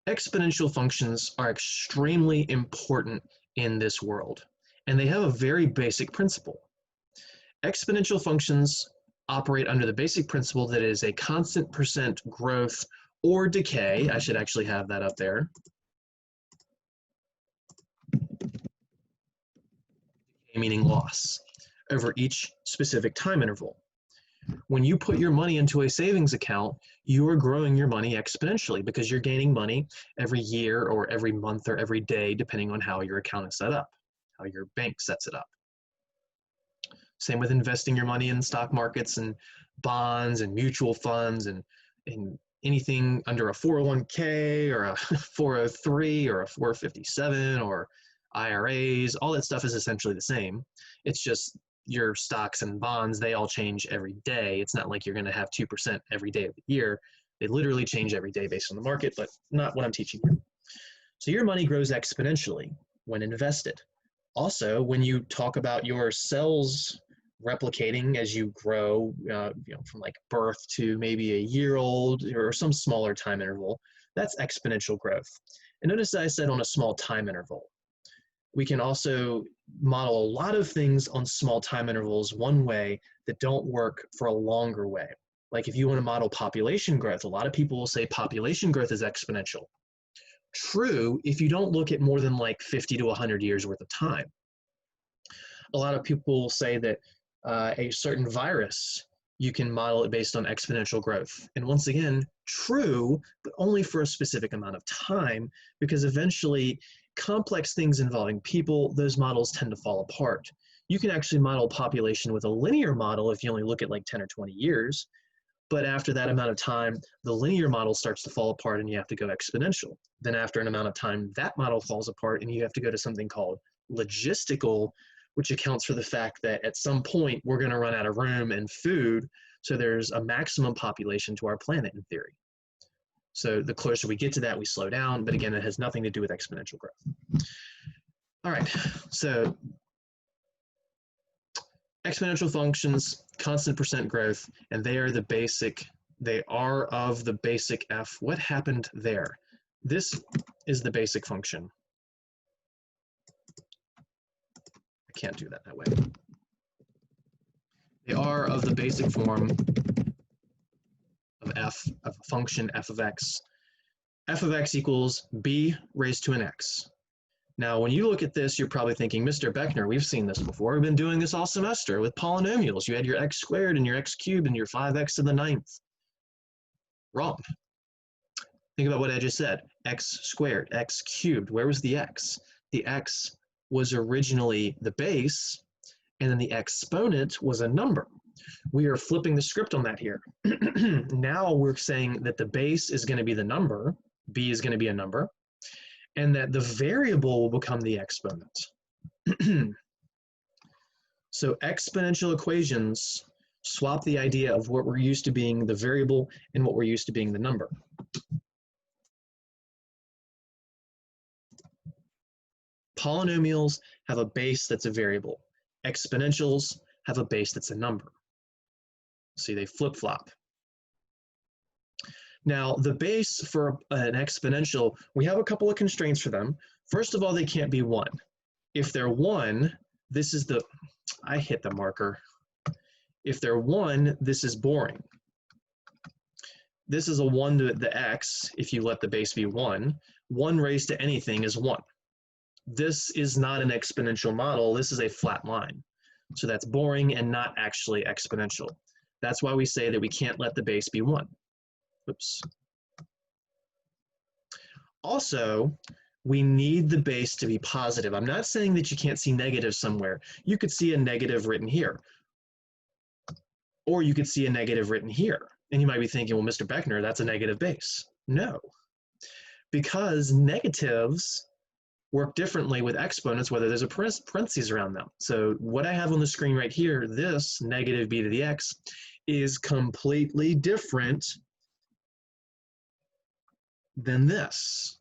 Exponential functions are extremely important in this world, and they have a very basic principle. Exponential functions operate under the basic principle that it is a constant percent growth or decay. I should actually have that up there. Meaning loss over each specific time interval. When you put your money into a savings account, you are growing your money exponentially because you're gaining money every year or every month or every day, depending on how your account is set up, how your bank sets it up. Same with investing your money in stock markets and bonds and mutual funds and anything under a 401k or a 403 or a 457 or IRAs. All that stuff is essentially the same. It's just your stocks and bonds, they all change every day. It's not like you're going to have 2% every day of the year. They literally change every day based on the market, but not what I'm teaching you. So your money grows exponentially when invested. Also, when you talk about your cells replicating as you grow, from like birth to maybe a year old or some smaller time interval, that's exponential growth. And notice that I said on a small time interval. We can also model a lot of things on small time intervals one way that don't work for a longer way. Like if you want to model population growth, a lot of people will say population growth is exponential. True, if you don't look at more than like 50 to 100 years worth of time. A lot of people will say that a certain virus, you can model it based on exponential growth. And once again, true, but only for a specific amount of time, because eventually complex things involving people, those models tend to fall apart. You can actually model population with a linear model if you only look at like 10 or 20 years. But after that amount of time, the linear model starts to fall apart and you have to go exponential. Then after an amount of time, that model falls apart and you have to go to something called logistical, which accounts for the fact that at some point we're going to run out of room and food. So there's a maximum population to our planet in theory. So the closer we get to that, we slow down. But again, it has nothing to do with exponential growth. All right, so exponential functions, constant percent growth, and they are of the basic f. What happened there? This is the basic function. I can't do that way. They are of the basic form of f, of a function f of x. F of x equals b raised to an x. Now, when you look at this, you're probably thinking, Mr. Beckner, we've seen this before. We've been doing this all semester with polynomials. You had your x squared and your x cubed and your 5x to the 9th. Wrong. Think about what I just said. X squared, x cubed. Where was the x? The x was originally the base, and then the exponent was a number. We are flipping the script on that here. Now we're saying that the base is going to be the number, b is going to be a number, and that the variable will become the exponent. So exponential equations swap the idea of what we're used to being the variable and what we're used to being the number. Polynomials have a base that's a variable. Exponentials have a base that's a number. See, they flip-flop. Now, the base for an exponential, we have a couple of constraints for them. First of all, they can't be 1. If they're 1, this is the, I hit the marker. If they're 1, this is boring. This is a 1 to the x, if you let the base be 1. 1 raised to anything is 1. This is not an exponential model, this is a flat line. So that's boring and not actually exponential. That's why we say that we can't let the base be 1. Oops. Also, we need the base to be positive. I'm not saying that you can't see negative somewhere. You could see a negative written here. Or you could see a negative written here. And you might be thinking, well, Mr. Beckner, that's a negative base. No. Because negatives work differently with exponents, whether there's a parentheses around them. So what I have on the screen right here, this negative b to the x, is completely different than this.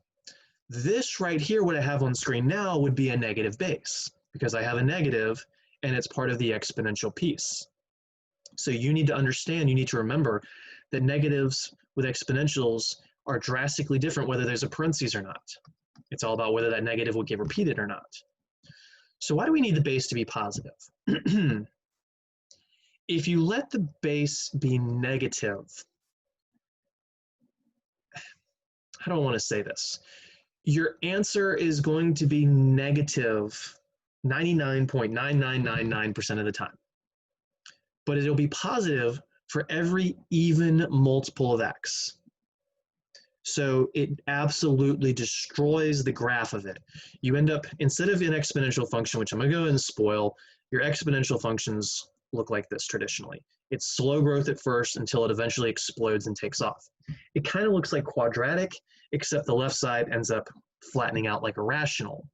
This right here, what I have on screen now, would be a negative base, because I have a negative and it's part of the exponential piece. So you need to understand, you need to remember that negatives with exponentials are drastically different whether there's a parentheses or not. It's all about whether that negative will get repeated or not. So why do we need the base to be positive? If you let the base be negative, how do I want to say this? Your answer is going to be negative 99.9999% of the time. But it'll be positive for every even multiple of x. So it absolutely destroys the graph of it. You end up, instead of an exponential function, which I'm going to go ahead and spoil, your exponential functions look like this traditionally. It's slow growth at first until it eventually explodes and takes off. It kind of looks like quadratic, except the left side ends up flattening out like a rational.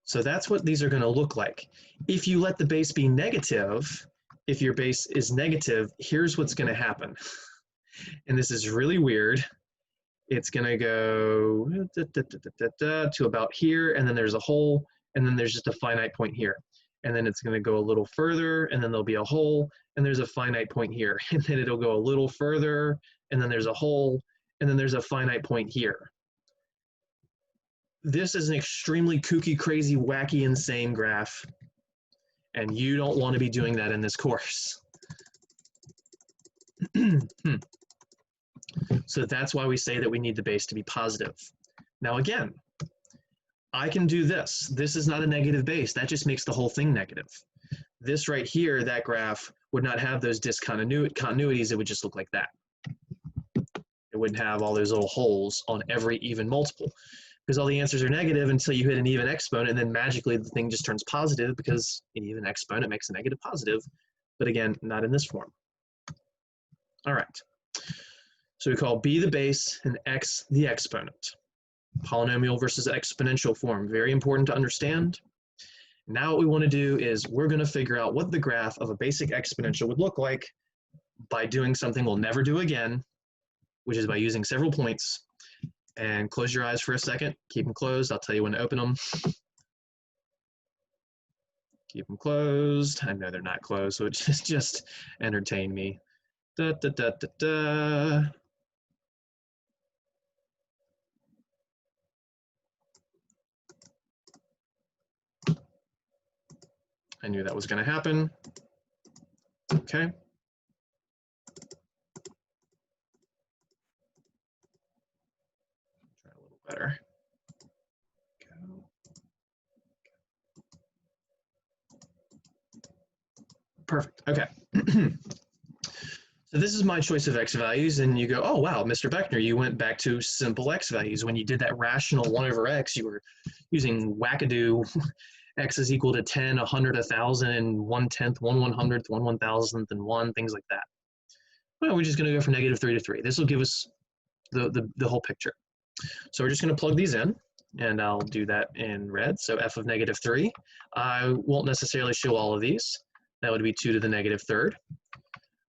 So that's what these are going to look like. If you let the base be negative, if your base is negative, here's what's going to happen. And this is really weird. It's going to go to about here, and then there's a hole, and then there's just a finite point here. And then it's going to go a little further, and then there'll be a hole, and there's a finite point here. And then it'll go a little further, and then there's a hole, and then there's a finite point here. This is an extremely kooky, crazy, wacky, insane graph, and you don't want to be doing that in this course. So that's why we say that we need the base to be positive. Now again, I can do this. This is not a negative base. That just makes the whole thing negative. This right here, that graph, would not have those discontinuities. It would just look like that. It wouldn't have all those little holes on every even multiple, because all the answers are negative until you hit an even exponent, and then magically the thing just turns positive because an even exponent makes a negative positive. But again, not in this form. All right. So we call b the base and x the exponent. Polynomial versus exponential form, very important to understand. Now what we want to do is we're going to figure out what the graph of a basic exponential would look like by doing something we'll never do again, which is by using several points. And close your eyes for a second. Keep them closed. I'll tell you when to open them. Keep them closed. I know they're not closed, so it just entertain me. Da, da, da, da, da. I knew that was going to happen. Okay. Try a little better. Go. Perfect. Okay. So this is my choice of x values, and you go, oh wow, Mr. Beckner, you went back to simple x values. When you did that rational 1 over x, you were using wackadoo x is equal to 10, 100, 1,000, and 1/10, 1/100th, 1/1000th, and 1, things like that. Well, we're just going to go from -3 to 3. This will give us the whole picture. So we're just going to plug these in, and I'll do that in red. So f of -3. I won't necessarily show all of these. That would be 2 to the -3rd.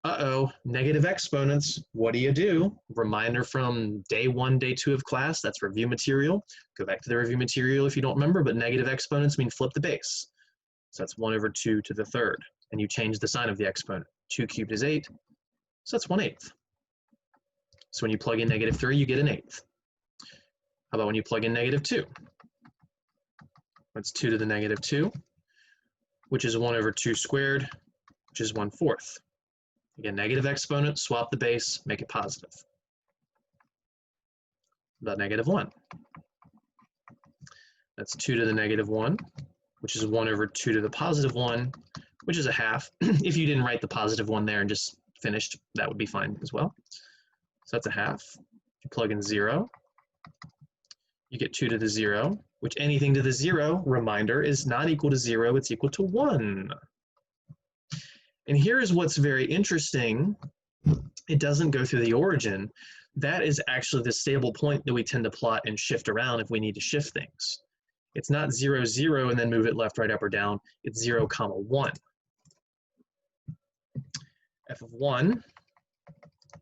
Uh-oh, negative exponents. What do? Reminder from day 1, day 2 of class, that's review material. Go back to the review material if you don't remember, but negative exponents mean flip the base. So that's 1 over 2 to the 3rd, and you change the sign of the exponent. 2 cubed is 8, so that's 1/8. So when you plug in -3, you get an 1/8. How about when you plug in -2? That's 2 to the -2, which is 1 over 2 squared, which is 1/4. Again, negative exponent, swap the base, make it positive. About -1. That's 2 to the -1, which is 1 over 2 to the +1, which is a half. If you didn't write the +1 there and just finished, that would be fine as well. So that's a half. If you plug in 0, you get 2 to the 0, which anything to the 0, reminder, is not equal to 0, it's equal to 1. And here's what's very interesting. It doesn't go through the origin. That is actually the stable point that we tend to plot and shift around if we need to shift things. It's not 0, 0, and then move it left, right, up, or down. It's 0, 1. F of 1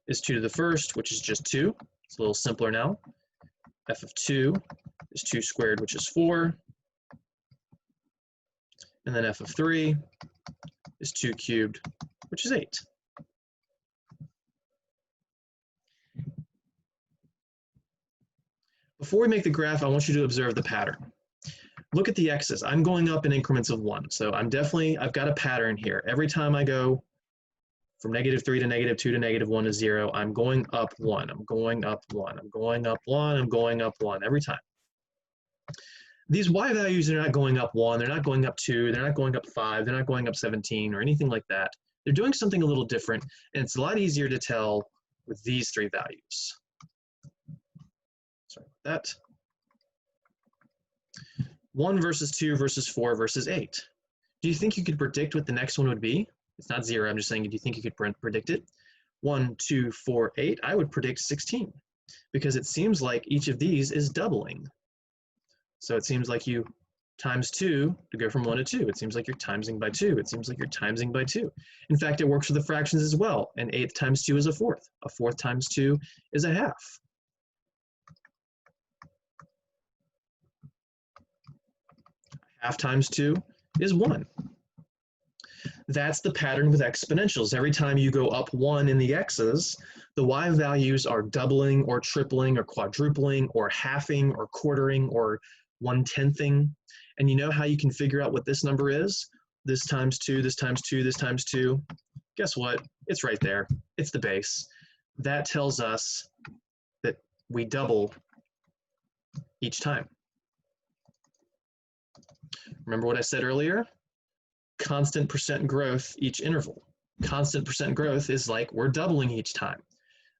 is 2 to the 1st, which is just 2. It's a little simpler now. F of 2 is 2 squared, which is 4. And then f of 3 is 2 cubed, which is 8. Before we make the graph, I want you to observe the pattern. Look at the x's. I'm going up in increments of 1. So I've got a pattern here. Every time I go from -3 to -2 to -1 to 0, I'm going up 1. I'm going up 1. I'm going up 1. I'm going up 1 every time. These y values are not going up 1, they're not going up 2, they're not going up 5, they're not going up 17 or anything like that. They're doing something a little different, and it's a lot easier to tell with these 3 values. Sorry about that. 1 versus 2 versus 4 versus 8. Do you think you could predict what the next one would be? It's not 0, I'm just saying, do you think you could predict it? 1, 2, 4, 8, I would predict 16, because it seems like each of these is doubling. So it seems like you times 2 to go from 1 to 2. It seems like you're timesing by 2. It seems like you're timesing by 2. In fact, it works with the fractions as well. An eighth times 2 is a fourth. A fourth times 2 is a half. Half times 2 is 1. That's the pattern with exponentials. Every time you go up 1 in the x's, the y values are doubling or tripling or quadrupling or halving or quartering or 1/10ing. And you know how you can figure out what this number is? This times 2, this times 2, this times 2. Guess what? It's right there. It's the base. That tells us that we double each time. Remember what I said earlier? Constant percent growth each interval. Constant percent growth is like we're doubling each time.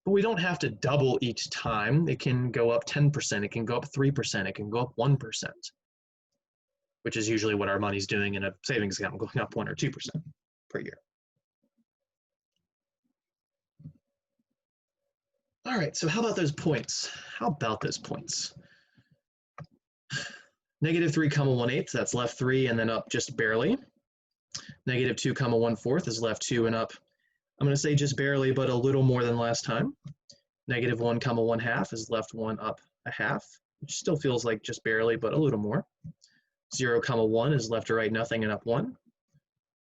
But we don't have to double each time. It can go up 10%, it can go up 3%, it can go up 1%, which is usually what our money's doing in a savings account, going up 1 or 2% per year. All right, so how about those points? How about those points? Negative 3, 1/8, that's left 3 and then up just barely. Negative 2, 1/4 is left 2 and up, I'm going to say just barely, but a little more than last time. Negative 1, 1/2 is left 1 up a half, which still feels like just barely, but a little more. 0, 1 is left to right nothing and up 1.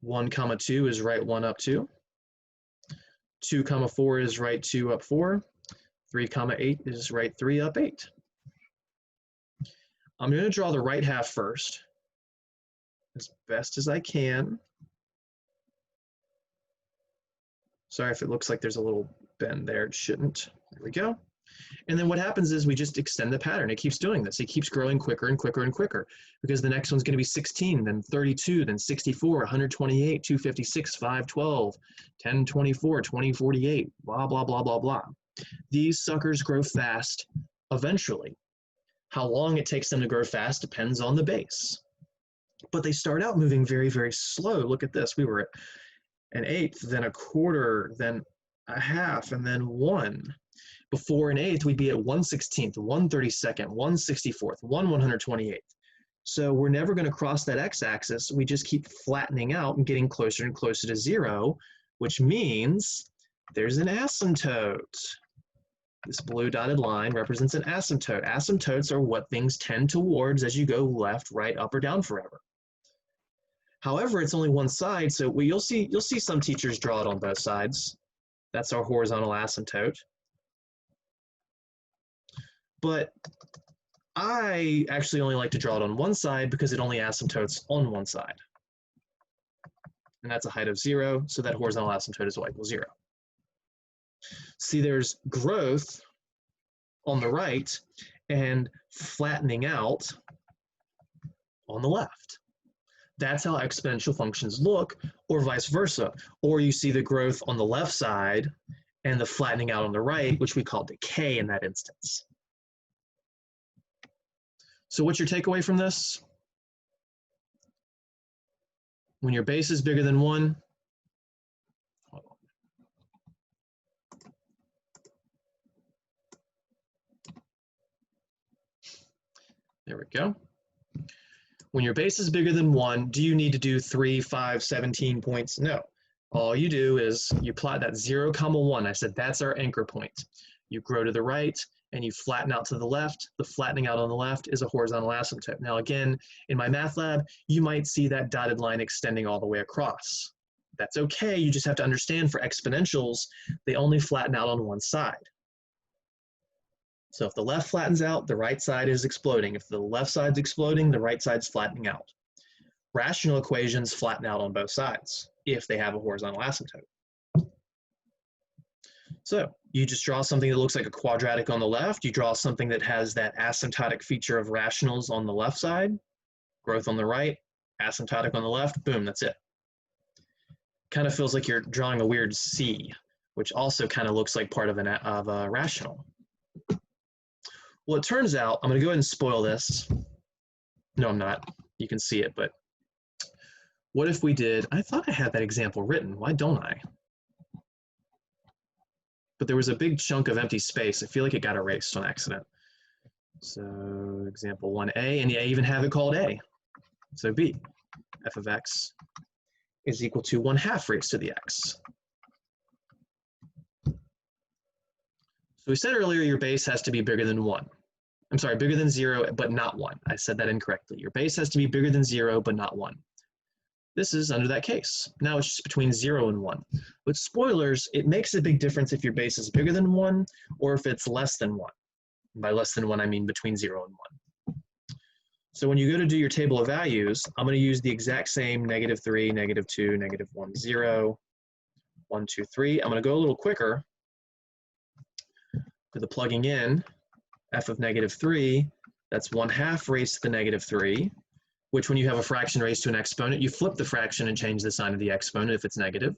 1, 2 is right 1 up 2. 2, 4 is right 2 up 4. 3, 8 is right 3 up 8. I'm going to draw the right half first, as best as I can. Sorry if it looks like there's a little bend there, it shouldn't. There we go. And then what happens is we just extend the pattern. It keeps doing this. It keeps growing quicker and quicker and quicker, because the next one's going to be 16, then 32, then 64, 128, 256, 512, 1024, 2048, blah, blah, blah, blah, blah. These suckers grow fast eventually. How long it takes them to grow fast depends on the base. But they start out moving very, very slow. Look at this. We were at an eighth, then a quarter, then a half, and then 1. Before an eighth, we'd be at 1/16, 1/32, 1/64, 1/128. So we're never going to cross that x-axis. We just keep flattening out and getting closer and closer to 0, which means there's an asymptote. This blue dotted line represents an asymptote. Asymptotes are what things tend towards as you go left, right, up, or down forever. However, it's only one side, so you'll see some teachers draw it on both sides. That's our horizontal asymptote. But I actually only like to draw it on one side because it only asymptotes on one side. And that's a height of 0, so that horizontal asymptote is y equals 0. See, there's growth on the right and flattening out on the left. That's how exponential functions look, or vice versa. Or you see the growth on the left side and the flattening out on the right, which we call decay in that instance. So what's your takeaway from this? When your base is bigger than 1, there we go. When your base is bigger than 1, do you need to do 3, 5, 17 points? No. All you do is you plot that 0, 1. I said that's our anchor point. You grow to the right and you flatten out to the left. The flattening out on the left is a horizontal asymptote. Now again, in my math lab, you might see that dotted line extending all the way across. That's okay, you just have to understand for exponentials, they only flatten out on one side. So if the left flattens out, the right side is exploding. If the left side's exploding, the right side's flattening out. Rational equations flatten out on both sides if they have a horizontal asymptote. So you just draw something that looks like a quadratic on the left. You draw something that has that asymptotic feature of rationals on the left side, growth on the right, asymptotic on the left, boom, that's it. Kind of feels like you're drawing a weird C, which also kind of looks like part of a rational. Well, it turns out, I'm going to go ahead and spoil this. No, I'm not. You can see it, but What if we did, I thought I had that example written, why don't I? But there was a big chunk of empty space. I feel like it got erased on accident. So example 1a, and I even have it called a. So b, f of x is equal to 1/2 raised to the x. So we said earlier your base has to be bigger than 1. I'm sorry, bigger than 0, but not 1. I said that incorrectly. Your base has to be bigger than 0, but not 1. This is under that case. Now it's just between 0 and 1. But spoilers, it makes a big difference if your base is bigger than 1 or if it's less than 1. By less than 1, I mean between 0 and 1. So when you go to do your table of values, I'm going to use the exact same -3, -2, -1, 0, 1, 2, 3. I'm going to go a little quicker for the plugging in. F of -3, that's 1/2 raised to the -3, which when you have a fraction raised to an exponent, you flip the fraction and change the sign of the exponent if it's negative.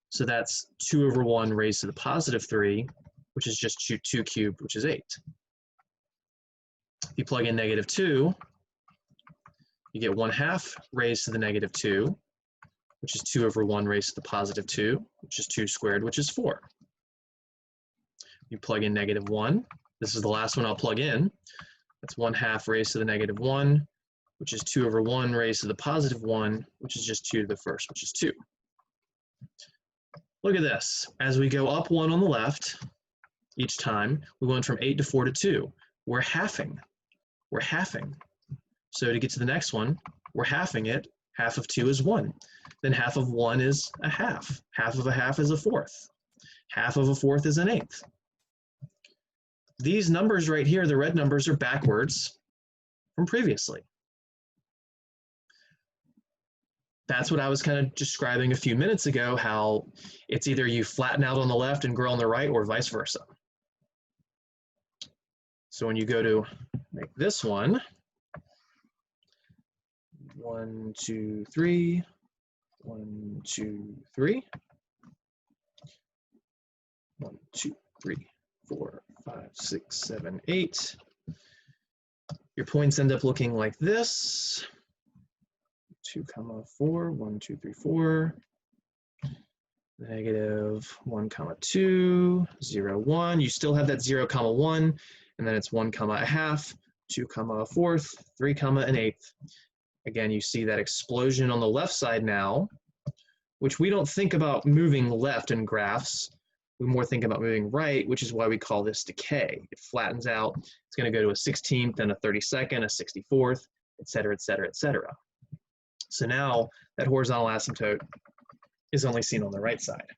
So that's 2/1 raised to the +3, which is just 2 cubed, which is 8. If you plug in -2, you get 1/2 raised to the -2, which is 2/1 raised to the +2, which is 2 squared, which is 4. You plug in -1. This is the last one I'll plug in. That's 1/2 raised to the -1, which is 2/1 raised to the +1, which is just 2 to the first, which is 2. Look at this. As we go up 1 on the left, each time, we went from 8 to 4 to 2. We're halving. We're halving. So to get to the next one, we're halving it. Half of 2 is 1. Then half of 1 is a half. Half of a half is a fourth. Half of a fourth is an eighth. These numbers right here, the red numbers, are backwards from previously. That's what I was kind of describing a few minutes ago, how it's either you flatten out on the left and grow on the right or vice versa. So when you go to make this one, 1, 2, 3, 1, 2, 3, 1, 2, 3, 4, 5, 6, 7, 8. Your points end up looking like this. 2, 4, 1, 2, 3, 4. -1, 2, 0, 1. You still have that 0, 1, and then it's 1, a half, 2, a fourth, 3, an eighth. Again, you see that explosion on the left side now, which we don't think about moving left in graphs. We more think about moving right, which is why we call this decay. It flattens out. It's going to go to a 16th and a 32nd, a 64th, et cetera, et cetera, et cetera. So now that horizontal asymptote is only seen on the right side.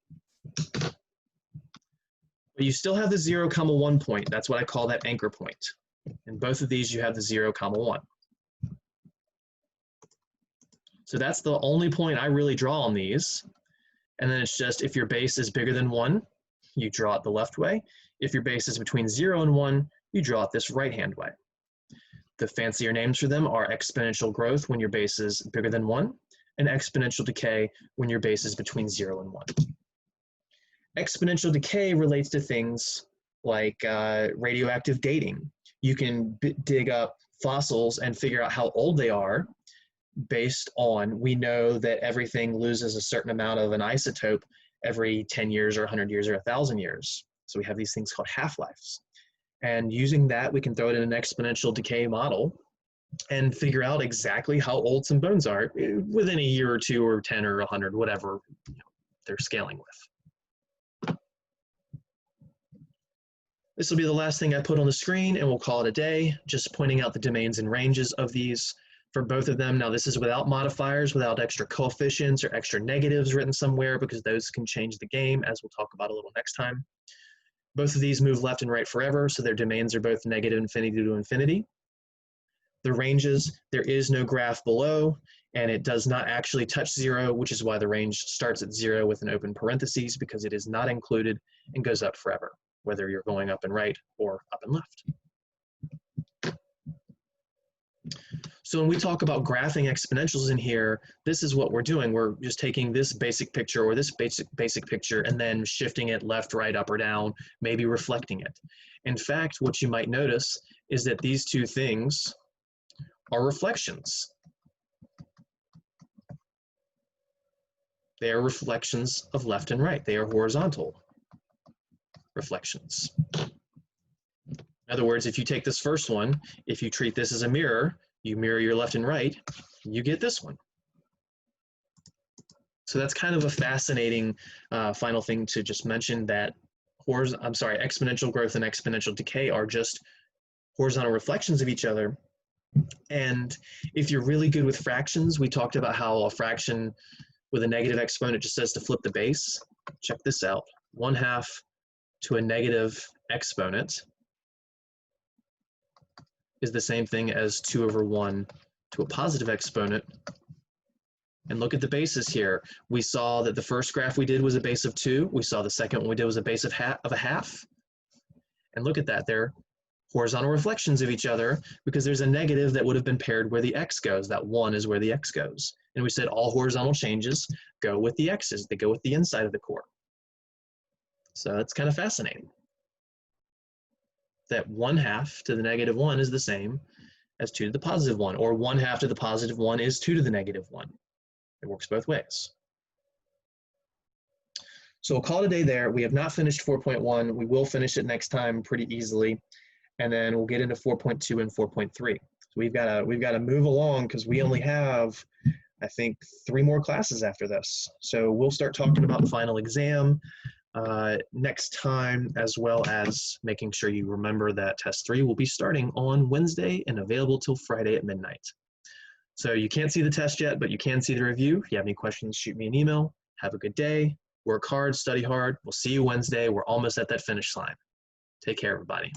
But you still have the 0, 1 point. That's what I call that anchor point. In both of these, you have the 0, 1. So that's the only point I really draw on these. And then it's just if your base is bigger than 1, you draw it the left way. If your base is between 0 and 1, you draw it this right-hand way. The fancier names for them are exponential growth when your base is bigger than 1, and exponential decay when your base is between 0 and 1. Exponential decay relates to things like radioactive dating. You can dig up fossils and figure out how old they are based on, we know that everything loses a certain amount of an isotope every 10 years or 100 years or 1,000 years. So we have these things called half-lives. And using that, we can throw it in an exponential decay model and figure out exactly how old some bones are within a year or 2 or 10 or 100, whatever they're scaling with. This will be the last thing I put on the screen, and we'll call it a day, just pointing out the domains and ranges of these for both of them. Now, this is without modifiers, without extra coefficients or extra negatives written somewhere, because those can change the game, as we'll talk about a little next time. Both of these move left and right forever, so their domains are both negative infinity to infinity. The ranges, there is no graph below, and it does not actually touch 0, which is why the range starts at 0 with an open parentheses, because it is not included and goes up forever, whether you're going up and right or up and left. So when we talk about graphing exponentials in here, this is what we're doing. We're just taking this basic picture or this basic picture and then shifting it left, right, up, or down, maybe reflecting it. In fact, what you might notice is that these two things are reflections. They are reflections of left and right. They are horizontal reflections. In other words, if you take this first one, if you treat this as a mirror, you mirror your left and right, you get this one. So that's kind of a fascinating final thing to just mention, that exponential growth and exponential decay are just horizontal reflections of each other. And if you're really good with fractions, we talked about how a fraction with a negative exponent just says to flip the base. Check this out. 1/2 to a negative exponent is the same thing as 2/1 to a positive exponent. And look at the bases here. We saw that the first graph we did was a base of 2. We saw the second one we did was a base of a half. And look at that, they're horizontal reflections of each other because there's a negative that would have been paired where the x goes. That 1 is where the x goes. And we said all horizontal changes go with the x's. They go with the inside of the core. So it's kind of fascinating that 1/2 to the -1 is the same as 2 to the +1, or 1/2 to the +1 is 2 to the -1. It works both ways. So we'll call it a day there. We have not finished 4.1. We will finish it next time pretty easily. And then we'll get into 4.2 and 4.3. So we've got to move along because we only have, I think, 3 more classes after this. So we'll start talking about the final exam next time, as well as making sure you remember that test 3 will be starting on Wednesday and available till Friday at midnight. So you can't see the test yet, but you can see the review. If you have any questions, shoot me an email. Have a good day. Work hard, study hard. We'll see you Wednesday. We're almost at that finish line. Take care, everybody.